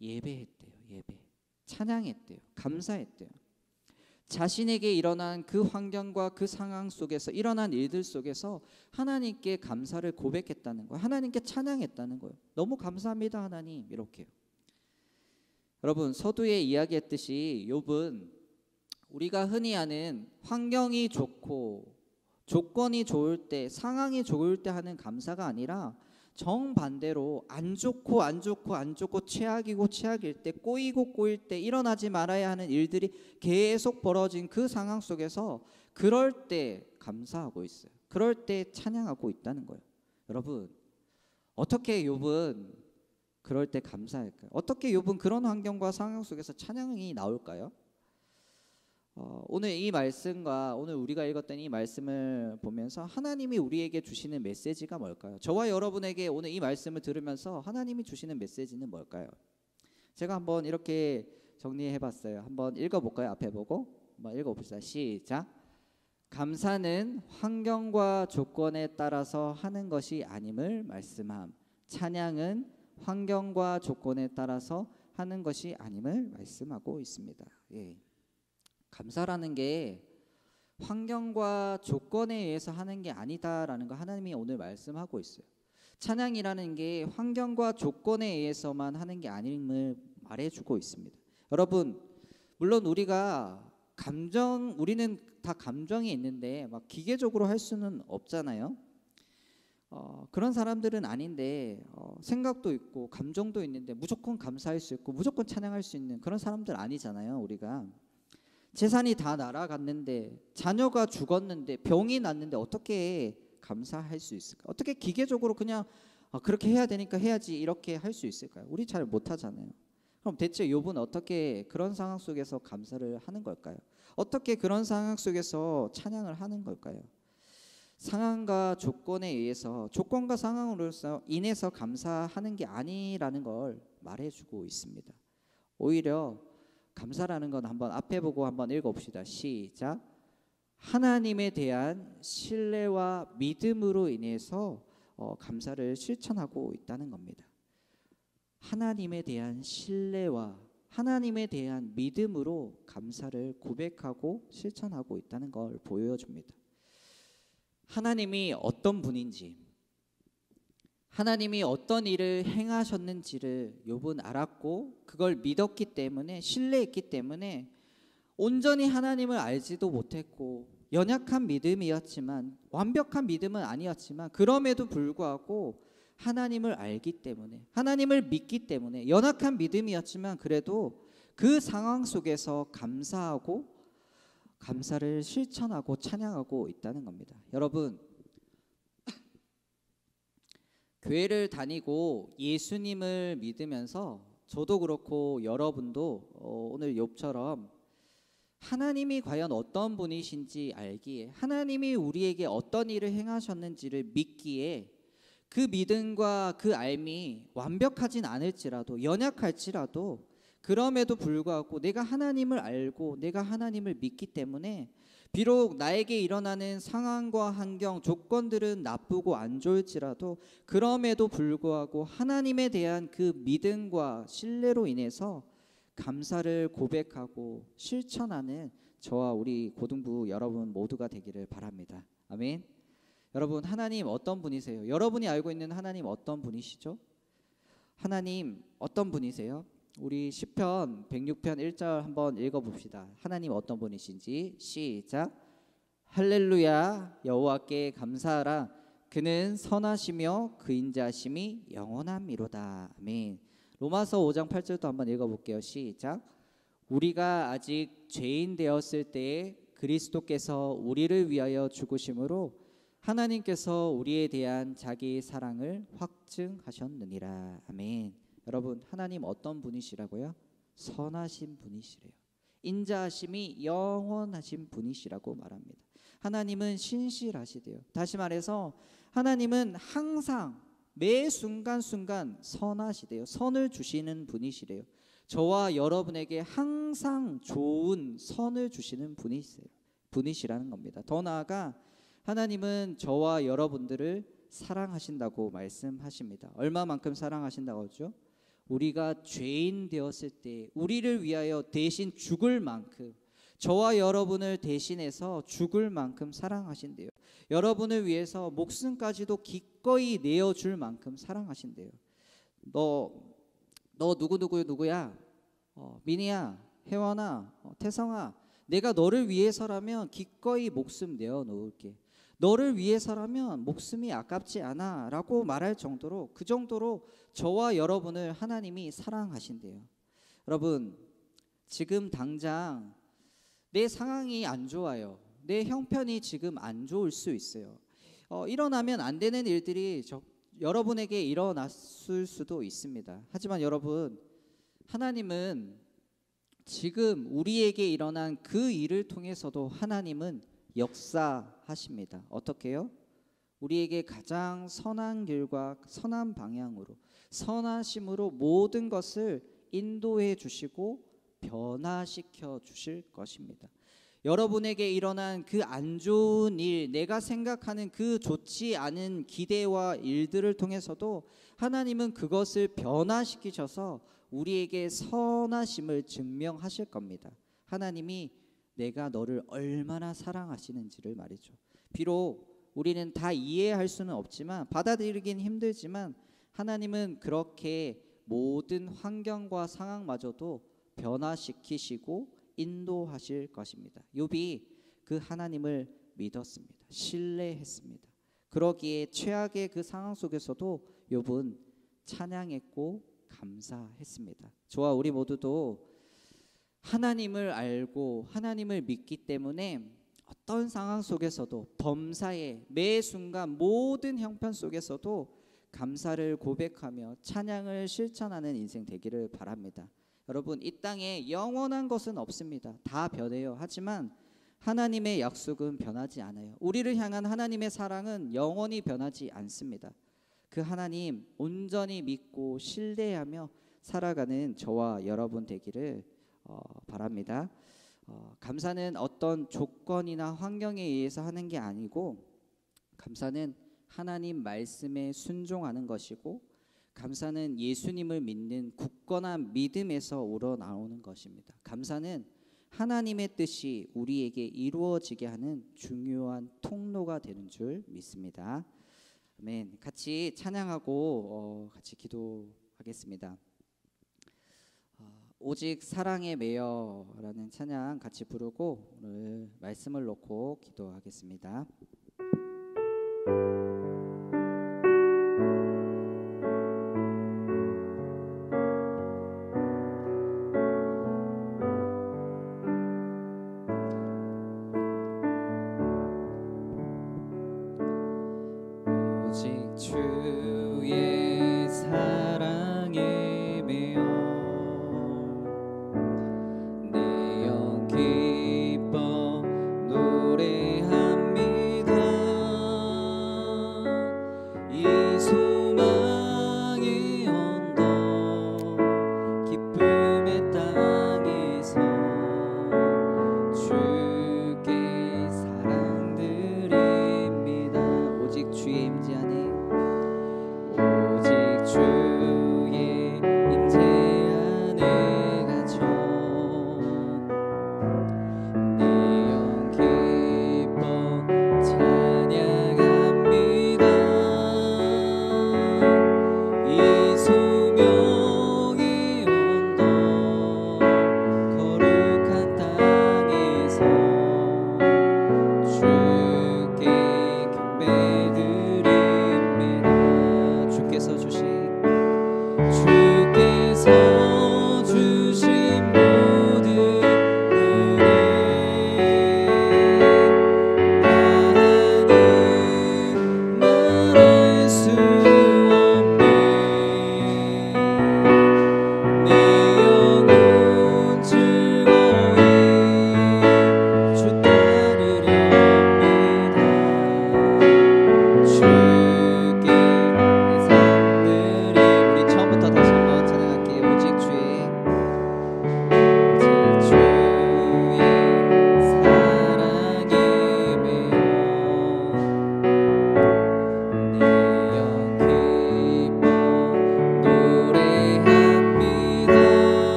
예배했대요. 예배. 찬양했대요. 감사했대요. 자신에게 일어난 그 환경과 그 상황 속에서, 일어난 일들 속에서 하나님께 감사를 고백했다는 거예요. 하나님께 찬양했다는 거예요. 너무 감사합니다, 하나님. 이렇게요. 여러분, 서두에 이야기했듯이 욥은 우리가 흔히 아는 환경이 좋고 조건이 좋을 때, 상황이 좋을 때 하는 감사가 아니라 정반대로 안 좋고 안 좋고 안 좋고 최악이고 최악일 때, 꼬이고 꼬일 때, 일어나지 말아야 하는 일들이 계속 벌어진 그 상황 속에서 그럴 때 감사하고 있어요. 그럴 때 찬양하고 있다는 거예요. 여러분, 어떻게 욥은 그럴 때 감사할까요? 어떻게 욥은 그런 환경과 상황 속에서 찬양이 나올까요? 오늘 이 말씀과 오늘 우리가 읽었던 이 말씀을 보면서 하나님이 우리에게 주시는 메시지가 뭘까요? 저와 여러분에게 오늘 이 말씀을 들으면서 하나님이 주시는 메시지는 뭘까요? 제가 한번 이렇게 정리해봤어요. 한번 읽어볼까요? 앞에 보고 한번 읽어봅시다. 시작. 감사는 환경과 조건에 따라서 하는 것이 아님을 말씀함. 찬양은 환경과 조건에 따라서 하는 것이 아님을 말씀하고 있습니다. 예. 감사라는 게 환경과 조건에 의해서 하는 게 아니다라는 거 하나님이 오늘 말씀하고 있어요. 찬양이라는 게 환경과 조건에 의해서만 하는 게 아님을 말해주고 있습니다. 여러분, 물론 우리는 다 감정이 있는데 막 기계적으로 할 수는 없잖아요. 그런 사람들은 아닌데 생각도 있고 감정도 있는데 무조건 감사할 수 있고 무조건 찬양할 수 있는 그런 사람들 아니잖아요. 우리가 재산이 다 날아갔는데, 자녀가 죽었는데, 병이 났는데 어떻게 감사할 수 있을까? 어떻게 기계적으로 그냥 그렇게 해야 되니까 해야지 이렇게 할 수 있을까요? 우리 잘 못하잖아요. 그럼 대체 욥은 어떻게 그런 상황 속에서 감사를 하는 걸까요? 어떻게 그런 상황 속에서 찬양을 하는 걸까요? 상황과 조건에 의해서, 조건과 상황으로서 인해서 감사하는 게 아니라는 걸 말해주고 있습니다. 오히려 감사라는 건 한번 앞에 보고 한번 읽어봅시다. 시작. 하나님에 대한 신뢰와 믿음으로 인해서 감사를 실천하고 있다는 겁니다. 하나님에 대한 신뢰와 하나님에 대한 믿음으로 감사를 고백하고 실천하고 있다는 걸 보여줍니다. 하나님이 어떤 분인지, 하나님이 어떤 일을 행하셨는지를 욥은 알았고 그걸 믿었기 때문에, 신뢰했기 때문에 온전히 하나님을 알지도 못했고 연약한 믿음이었지만, 완벽한 믿음은 아니었지만 그럼에도 불구하고 하나님을 알기 때문에, 하나님을 믿기 때문에, 연약한 믿음이었지만 그래도 그 상황 속에서 감사하고 감사를 실천하고 찬양하고 있다는 겁니다. 여러분, 교회를 다니고 예수님을 믿으면서 저도 그렇고 여러분도 오늘 욥처럼 하나님이 과연 어떤 분이신지 알기에, 하나님이 우리에게 어떤 일을 행하셨는지를 믿기에, 그 믿음과 그 알미 완벽하진 않을지라도, 연약할지라도 그럼에도 불구하고 내가 하나님을 알고 내가 하나님을 믿기 때문에 비록 나에게 일어나는 상황과 환경, 조건들은 나쁘고 안 좋을지라도 그럼에도 불구하고 하나님에 대한 그 믿음과 신뢰로 인해서 감사를 고백하고 실천하는 저와 우리 고등부 여러분 모두가 되기를 바랍니다. 아멘. 여러분, 하나님 어떤 분이세요? 여러분이 알고 있는 하나님 어떤 분이시죠? 하나님 어떤 분이세요? 우리 시편 106편 1절 한번 읽어봅시다. 하나님 어떤 분이신지. 시작. 할렐루야, 여호와께 감사하라. 그는 선하시며 그 인자심이 영원함이로다. 아멘. 로마서 5장 8절도 한번 읽어볼게요. 시작. 우리가 아직 죄인 되었을 때에 그리스도께서 우리를 위하여 죽으심으로 하나님께서 우리에 대한 자기 사랑을 확증하셨느니라. 아멘. 여러분, 하나님 어떤 분이시라고요? 선하신 분이시래요. 인자하심이 영원하신 분이시라고 말합니다. 하나님은 신실하시대요. 다시 말해서 하나님은 항상 매 순간순간 선하시대요. 선을 주시는 분이시래요. 저와 여러분에게 항상 좋은 선을 주시는 분이시라는 겁니다. 더 나아가 하나님은 저와 여러분들을 사랑하신다고 말씀하십니다. 얼마만큼 사랑하신다고 하죠? 우리가 죄인 되었을 때 우리를 위하여 대신 죽을 만큼, 저와 여러분을 대신해서 죽을 만큼 사랑하신대요. 여러분을 위해서 목숨까지도 기꺼이 내어줄 만큼 사랑하신대요. 너 누구야? 민희야, 혜원아, 태성아, 내가 너를 위해서라면 기꺼이 목숨 내어놓을게. 너를 위해서라면 목숨이 아깝지 않아 라고 말할 정도로, 그 정도로 저와 여러분을 하나님이 사랑하신대요. 여러분, 지금 당장 내 상황이 안 좋아요. 내 형편이 지금 안 좋을 수 있어요. 일어나면 안 되는 일들이 여러분에게 일어났을 수도 있습니다. 하지만 여러분, 하나님은 지금 우리에게 일어난 그 일을 통해서도 하나님은 역사하십니다. 어떻게요? 우리에게 가장 선한 길과 선한 방향으로, 선하심으로 모든 것을 인도해 주시고 변화시켜 주실 것입니다. 여러분에게 일어난 그 안 좋은 일, 내가 생각하는 그 좋지 않은 기대와 일들을 통해서도 하나님은 그것을 변화시키셔서 우리에게 선하심을 증명하실 겁니다. 하나님이 내가 너를 얼마나 사랑하시는지를 말이죠. 비록 우리는 다 이해할 수는 없지만, 받아들이긴 힘들지만, 하나님은 그렇게 모든 환경과 상황마저도 변화시키시고 인도하실 것입니다. 욥이 그 하나님을 믿었습니다. 신뢰했습니다. 그러기에 최악의 그 상황 속에서도 욥은 찬양했고 감사했습니다. 저와 우리 모두도 하나님을 알고 하나님을 믿기 때문에 어떤 상황 속에서도, 범사의 매 순간 모든 형편 속에서도 감사를 고백하며 찬양을 실천하는 인생 되기를 바랍니다. 여러분, 이 땅에 영원한 것은 없습니다. 다 변해요. 하지만 하나님의 약속은 변하지 않아요. 우리를 향한 하나님의 사랑은 영원히 변하지 않습니다. 그 하나님 온전히 믿고 신뢰하며 살아가는 저와 여러분 되기를 바랍니다. 감사는 어떤 조건이나 환경에 의해서 하는 게 아니고, 감사는 하나님 말씀에 순종하는 것이고, 감사는 예수님을 믿는 굳건한 믿음에서 우러나오는 것입니다. 감사는 하나님의 뜻이 우리에게 이루어지게 하는 중요한 통로가 되는 줄 믿습니다. 아멘. 같이 찬양하고 같이 기도하겠습니다. 오직 사랑에 매여라는 찬양 같이 부르고 오늘 말씀을 놓고 기도하겠습니다. 오직 주의 사랑에 매여 내 영 기뻐 노래합니다. 이 소망의 언덕 기쁨의 땅에서 주께 사랑드립니다. 오직 주의 임재 안에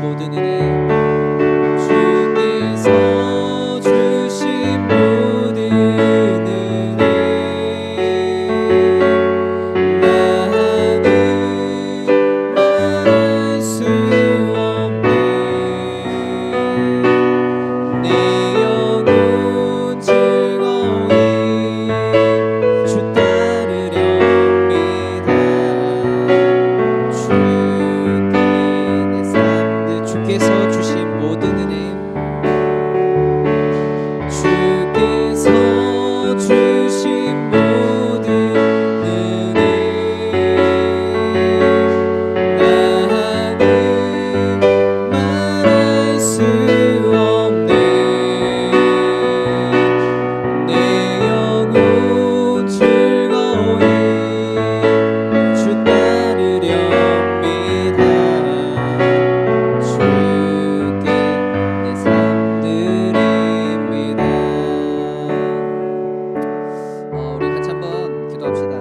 모든 은혜 주께서 주신 모든 은혜 나는 말할 수 없네 내 영혼 즐거이 주 따르렵니다 주께 내 삶들 주께서 주신 모든 은혜 주께서 주신 모든 은혜 나는 말할 수 없네 내 영혼 즐거이 주 따르렵니다 주께 내 삶들입니다. 우리 같이 한번 기도합시다.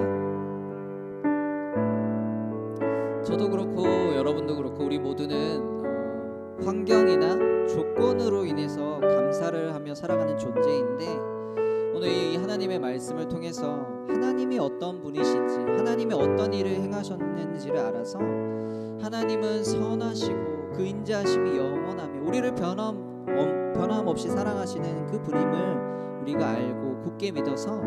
저도 그렇고 여러분도 그렇고 우리 모두는 환경이나 조건으로 인해서 감사를 하며 살아가는 존재인데 오늘 이 하나님의 말씀을 통해서 하나님이 어떤 분이신지 하나님이 어떤 일을 행하셨는지를 알아서 하나님은 선하시고 그 인자하심이 영원하며 우리를 변함없이 사랑하시는 그 분임을 우리가 알고 굳게 믿어서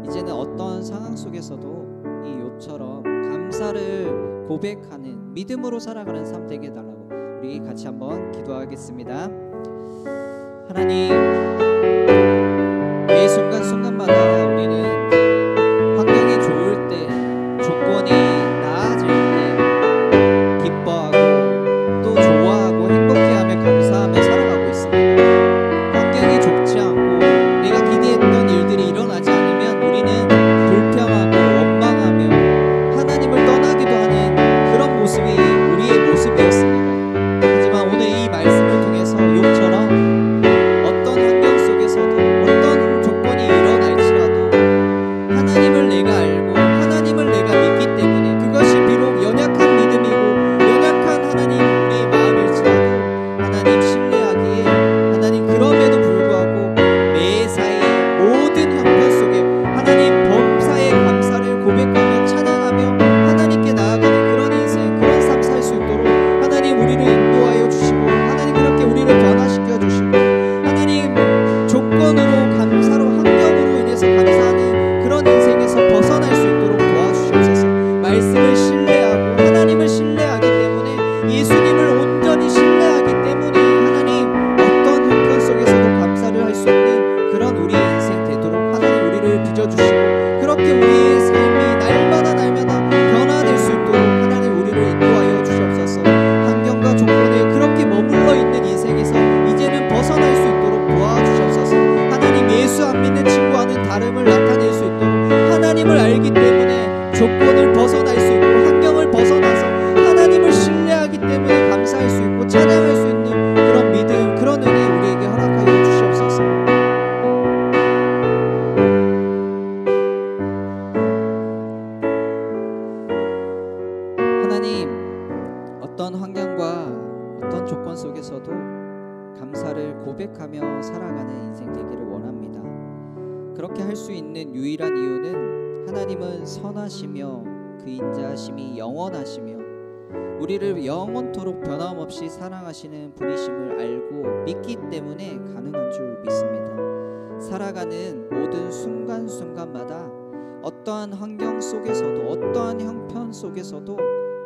이제는 어떤 상황 속에서도 이 욥처럼 감사를 고백하는 믿음으로 살아가는 삶 되게 해달라고 우리 같이 한번 기도하겠습니다. 하나님 매 순간순간마다 우리는 환경이 좋을 때 조건이 나아질 때 기뻐하고 또 좋아하고 행복해하며 감사하며 살아가고 있습니다. 환경이 좋지 않고 내가 기대했던 일들이 일어나지 않으면 우리는 불평하고 원망하며 하나님을 떠나기도 하는 그런 모습이 우리의 모습이었습니다. 하지만 오늘 이 말씀을 통해서 욥처럼 어떤 환경 속에서도 어떤 조건이 일어날지라도 하나님을 내가 알고 하나님을 내가 믿기 때문에 그것이 비록 연약한 믿음이고 연약한 하나님 우리의 마음일지라도 하나님 신뢰하기에 하나님 그럼에도 불구하고 매사에 모든 형편 속에 하나님 범사에 감사를 고백하며 찬양하며 하나님께 나아가는 그런 인생 그런 삶 살 수 있도록 하나님 우리를 인도하여 주시고 하나님 그렇게 우리를 변화시켜 주시고 하나님 조건으로 감사로 환경으로 인해서 감사하는 그런 인생에서 벗어날 수 있도록 도와주시옵소서. 말씀을 신뢰하고 하나님을 신뢰하기 때문에 예수님을 온전히 신뢰하기 때문에 하나님 어떤 형편 속에서도 감사를 할 수 있는 그런 우리의 인생 되도록 하나님 우리를 빚어주시고 그렇게 우리의 삶이 날마다 변화될 수 있도록 하나님 우리를 인도하여 주시옵소서. 환경과 조건에 그렇게 머물러 있는 인생에서 이제는 벗어날 수 있도록 도와주시옵소서. 하나님 예수 안 믿는 친구와는 다름을 나타낼 수 있도록 하나님을 알기 때문에 조건을 벗어날 수 있고 환경을 벗어나서 하나님을 신뢰하기 때문에 감사할 수 있고 찬양할 수 있는 그런 믿음 그런 은혜 우리에게 허락하여 주시옵소서. 하나님 어떤 환경과 어떤 조건 속에서도 감사를 고백하며 살아가는 인생 되기를 원합니다. 그렇게 할 수 있는 유일한 이유는 하나님은 선하시며 그 인자하심이 영원하시며 우리를 영원토록 변함없이 사랑하시는 분이심을 알고 믿기 때문에 가능한 줄 믿습니다. 살아가는 모든 순간순간마다 어떠한 환경 속에서도 어떠한 형편 속에서도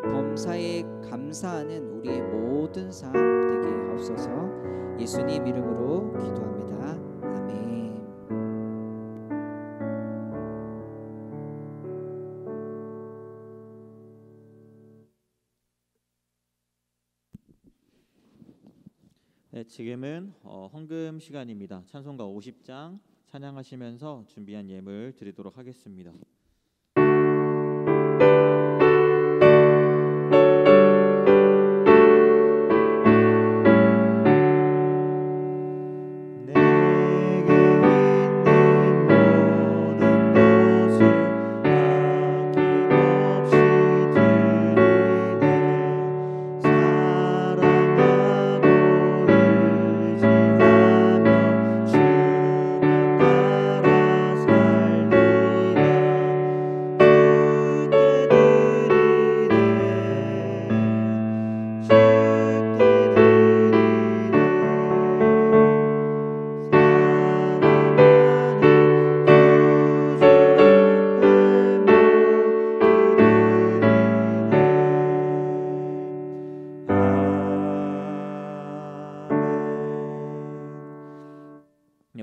범사에 감사하는 우리의 모든 삶 되게 하옵소서. 예수님 이름으로 기도합니다. 아멘. 네, 지금은 헌금 시간입니다. 찬송가 50장 찬양하시면서 준비한 예물 드리도록 하겠습니다. 사랑하는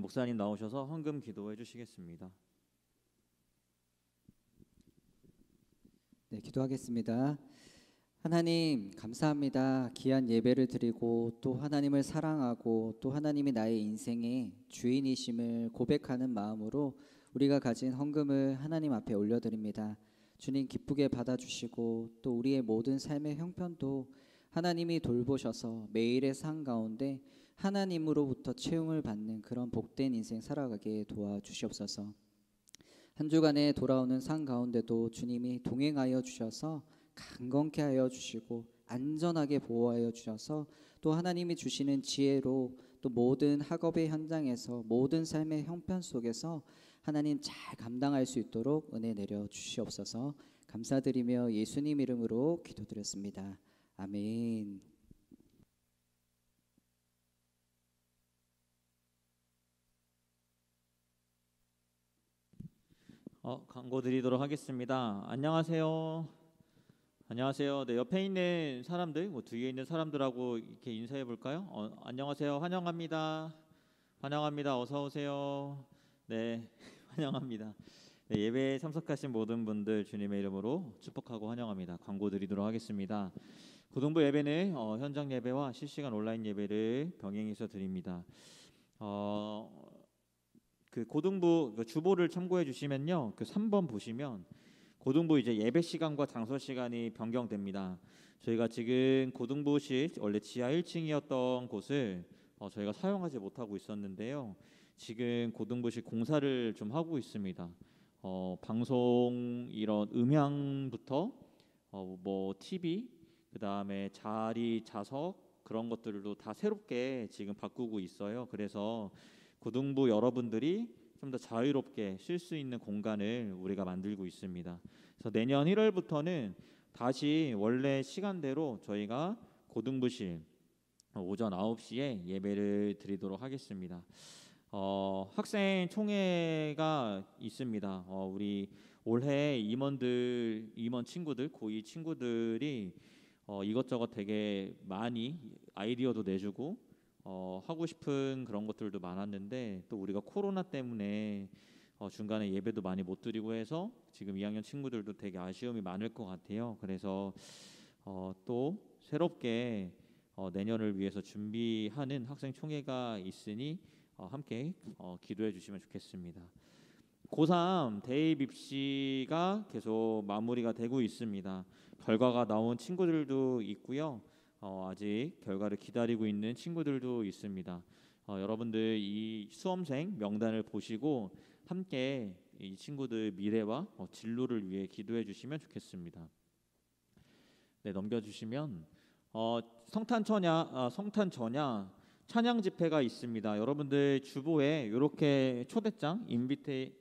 목사님 나오셔서 헌금 기도해 주시겠습니다. 네, 기도하겠습니다. 하나님 감사합니다. 귀한 예배를 드리고 또 하나님을 사랑하고 또 하나님이 나의 인생의 주인이심을 고백하는 마음으로 우리가 가진 헌금을 하나님 앞에 올려드립니다. 주님 기쁘게 받아주시고 또 우리의 모든 삶의 형편도 하나님이 돌보셔서 매일의 삶 가운데 하나님으로부터 채용을 받는 그런 복된 인생 살아가게 도와주시옵소서. 한 주간에 돌아오는 삶 가운데도 주님이 동행하여 주셔서 강건케 하여 주시고 안전하게 보호하여 주셔서 또 하나님이 주시는 지혜로 또 모든 학업의 현장에서 모든 삶의 형편 속에서 하나님 잘 감당할 수 있도록 은혜 내려 주시옵소서. 감사드리며 예수님 이름으로 기도드렸습니다. 아멘. 광고 드리도록 하겠습니다. 안녕하세요. 안녕하세요. 네, 옆에 있는 사람들, 뒤에 있는 사람들하고 이렇게 인사해 볼까요? 안녕하세요. 환영합니다. 환영합니다. 어서 오세요. 네, 환영합니다. 네, 예배에 참석하신 모든 분들 주님의 이름으로 축복하고 환영합니다. 광고 드리도록 하겠습니다. 고등부 예배는 현장 예배와 실시간 온라인 예배를 병행해서 드립니다. 그 고등부 주보를 참고해 주시면요, 그 3번 보시면 고등부 이제 예배 시간과 장소 시간이 변경됩니다. 저희가 지금 고등부실 원래 지하 1층이었던 곳을 저희가 사용하지 못하고 있었는데요. 지금 고등부실 공사를 좀 하고 있습니다. 방송 이런 음향부터 뭐 TV, 그 다음에 자리 좌석 그런 것들도 다 새롭게 지금 바꾸고 있어요. 그래서 고등부 여러분들이 좀 더 자유롭게 쉴 수 있는 공간을 우리가 만들고 있습니다. 그래서 내년 1월부터는 다시 원래 시간대로 저희가 고등부실 오전 9시에 예배를 드리도록 하겠습니다. 학생 총회가 있습니다. 우리 올해 임원 친구들, 고2 친구들이 이것저것 되게 많이 아이디어도 내주고 하고 싶은 그런 것들도 많았는데 또 우리가 코로나 때문에 중간에 예배도 많이 못 드리고 해서 지금 2학년 친구들도 되게 아쉬움이 많을 것 같아요. 그래서 또 새롭게 내년을 위해서 준비하는 학생 총회가 있으니 함께 기도해 주시면 좋겠습니다. 고3 대입 입시가 계속 마무리가 되고 있습니다. 결과가 나온 친구들도 있고요. 아직 결과를 기다리고 있는 친구들도 있습니다. 여러분들 이 수험생 명단을 보시고 함께 이 친구들 미래와 진로를 위해 기도해 주시면 좋겠습니다. 네, 넘겨주시면 성탄 전야 찬양 집회가 있습니다. 여러분들 주보에 이렇게 초대장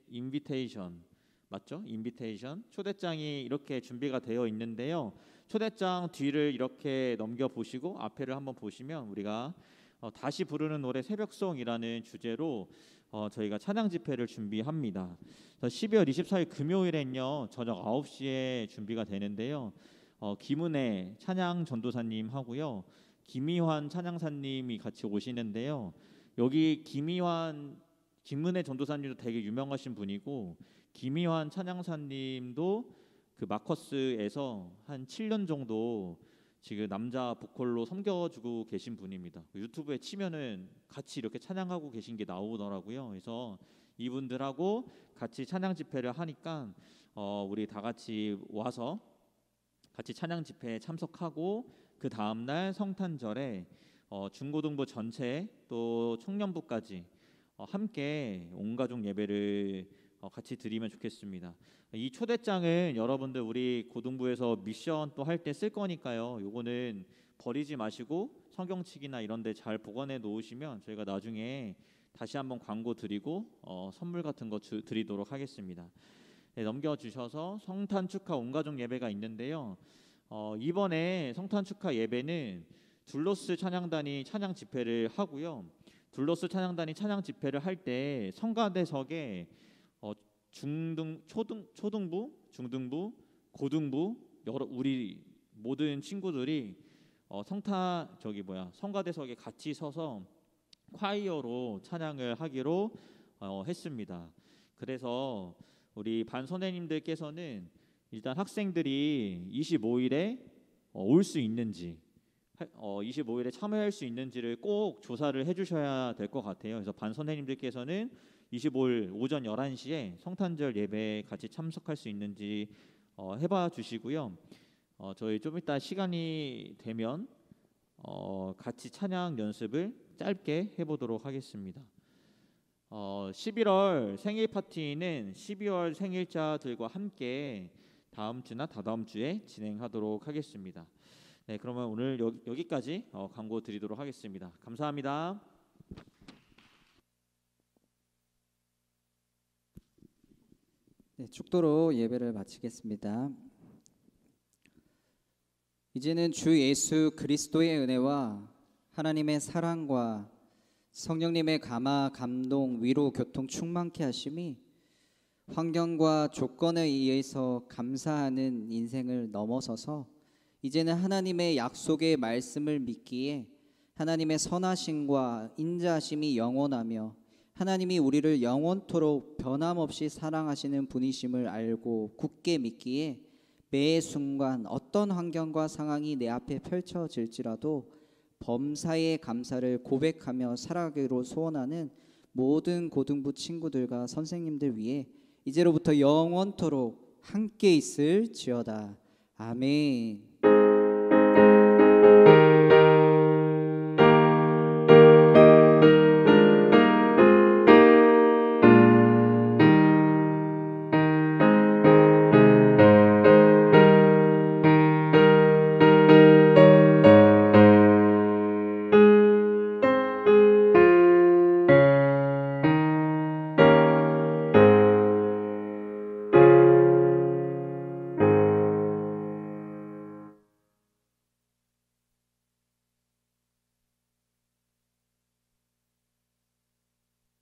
인비테이션 맞죠? 인비테이션 초대장이 이렇게 준비가 되어 있는데요. 초대장 뒤를 이렇게 넘겨 보시고 앞에를 한번 보시면 우리가 다시 부르는 노래 새벽송이라는 주제로 저희가 찬양 집회를 준비합니다. 12월 24일 금요일엔요 저녁 9시에 준비가 되는데요. 김은혜 찬양 전도사님 하고요, 김희환 찬양사님이 같이 오시는데요. 여기 김은혜 전도사님도 되게 유명하신 분이고 김희환 찬양사님도 그 마커스에서 한 7년 정도 지금 남자 보컬로 섬겨주고 계신 분입니다. 유튜브에 치면은 같이 이렇게 찬양하고 계신 게 나오더라고요. 그래서 이분들하고 같이 찬양 집회를 하니까 우리 다 같이 와서 같이 찬양 집회에 참석하고 그 다음 날 성탄절에 중고등부 전체 또 청년부까지 함께 온 가족 예배를 같이 드리면 좋겠습니다. 이 초대장은 여러분들 우리 고등부에서 미션 또 할 때 쓸 거니까요. 요거는 버리지 마시고 성경책이나 이런 데 잘 보관해 놓으시면 저희가 나중에 다시 한번 광고 드리고 선물 같은 거 드리도록 하겠습니다. 네, 넘겨주셔서 성탄 축하 온 가족 예배가 있는데요. 이번에 성탄 축하 예배는 둘로스 찬양단이 찬양 집회를 하고요. 둘로스 찬양단이 찬양 집회를 할 때 성가대석에 초등부, 중등부, 고등부 우리 모든 친구들이 성가대석에 같이 서서 콰이어로 찬양을 하기로 했습니다. 그래서 우리 반 선생님들께서는 일단 학생들이 25일에 올 수 있는지 25일에 참여할 수 있는지를 꼭 조사를 해주셔야 될 것 같아요. 그래서 반 선생님들께서는 25일 오전 11시에 성탄절 예배에 같이 참석할 수 있는지 해봐 주시고요. 저희 좀 이따 시간이 되면 같이 찬양 연습을 짧게 해보도록 하겠습니다. 11월 생일 파티는 12월 생일자들과 함께 다음 주나 다다음 주에 진행하도록 하겠습니다. 네, 그러면 오늘 여기까지 광고 드리도록 하겠습니다. 감사합니다. 네, 축도로 예배를 마치겠습니다. 이제는 주 예수 그리스도의 은혜와 하나님의 사랑과 성령님의 감화, 감동, 위로, 교통 충만케 하심이 환경과 조건에 의해서 감사하는 인생을 넘어서서 이제는 하나님의 약속의 말씀을 믿기에 하나님의 선하심과 인자하심이 영원하며 하나님이 우리를 영원토록 변함없이 사랑하시는 분이심을 알고 굳게 믿기에 매 순간 어떤 환경과 상황이 내 앞에 펼쳐질지라도 범사의 감사를 고백하며 살아가기로 소원하는 모든 고등부 친구들과 선생님들 위해 이제로부터 영원토록 함께 있을지어다. 아멘.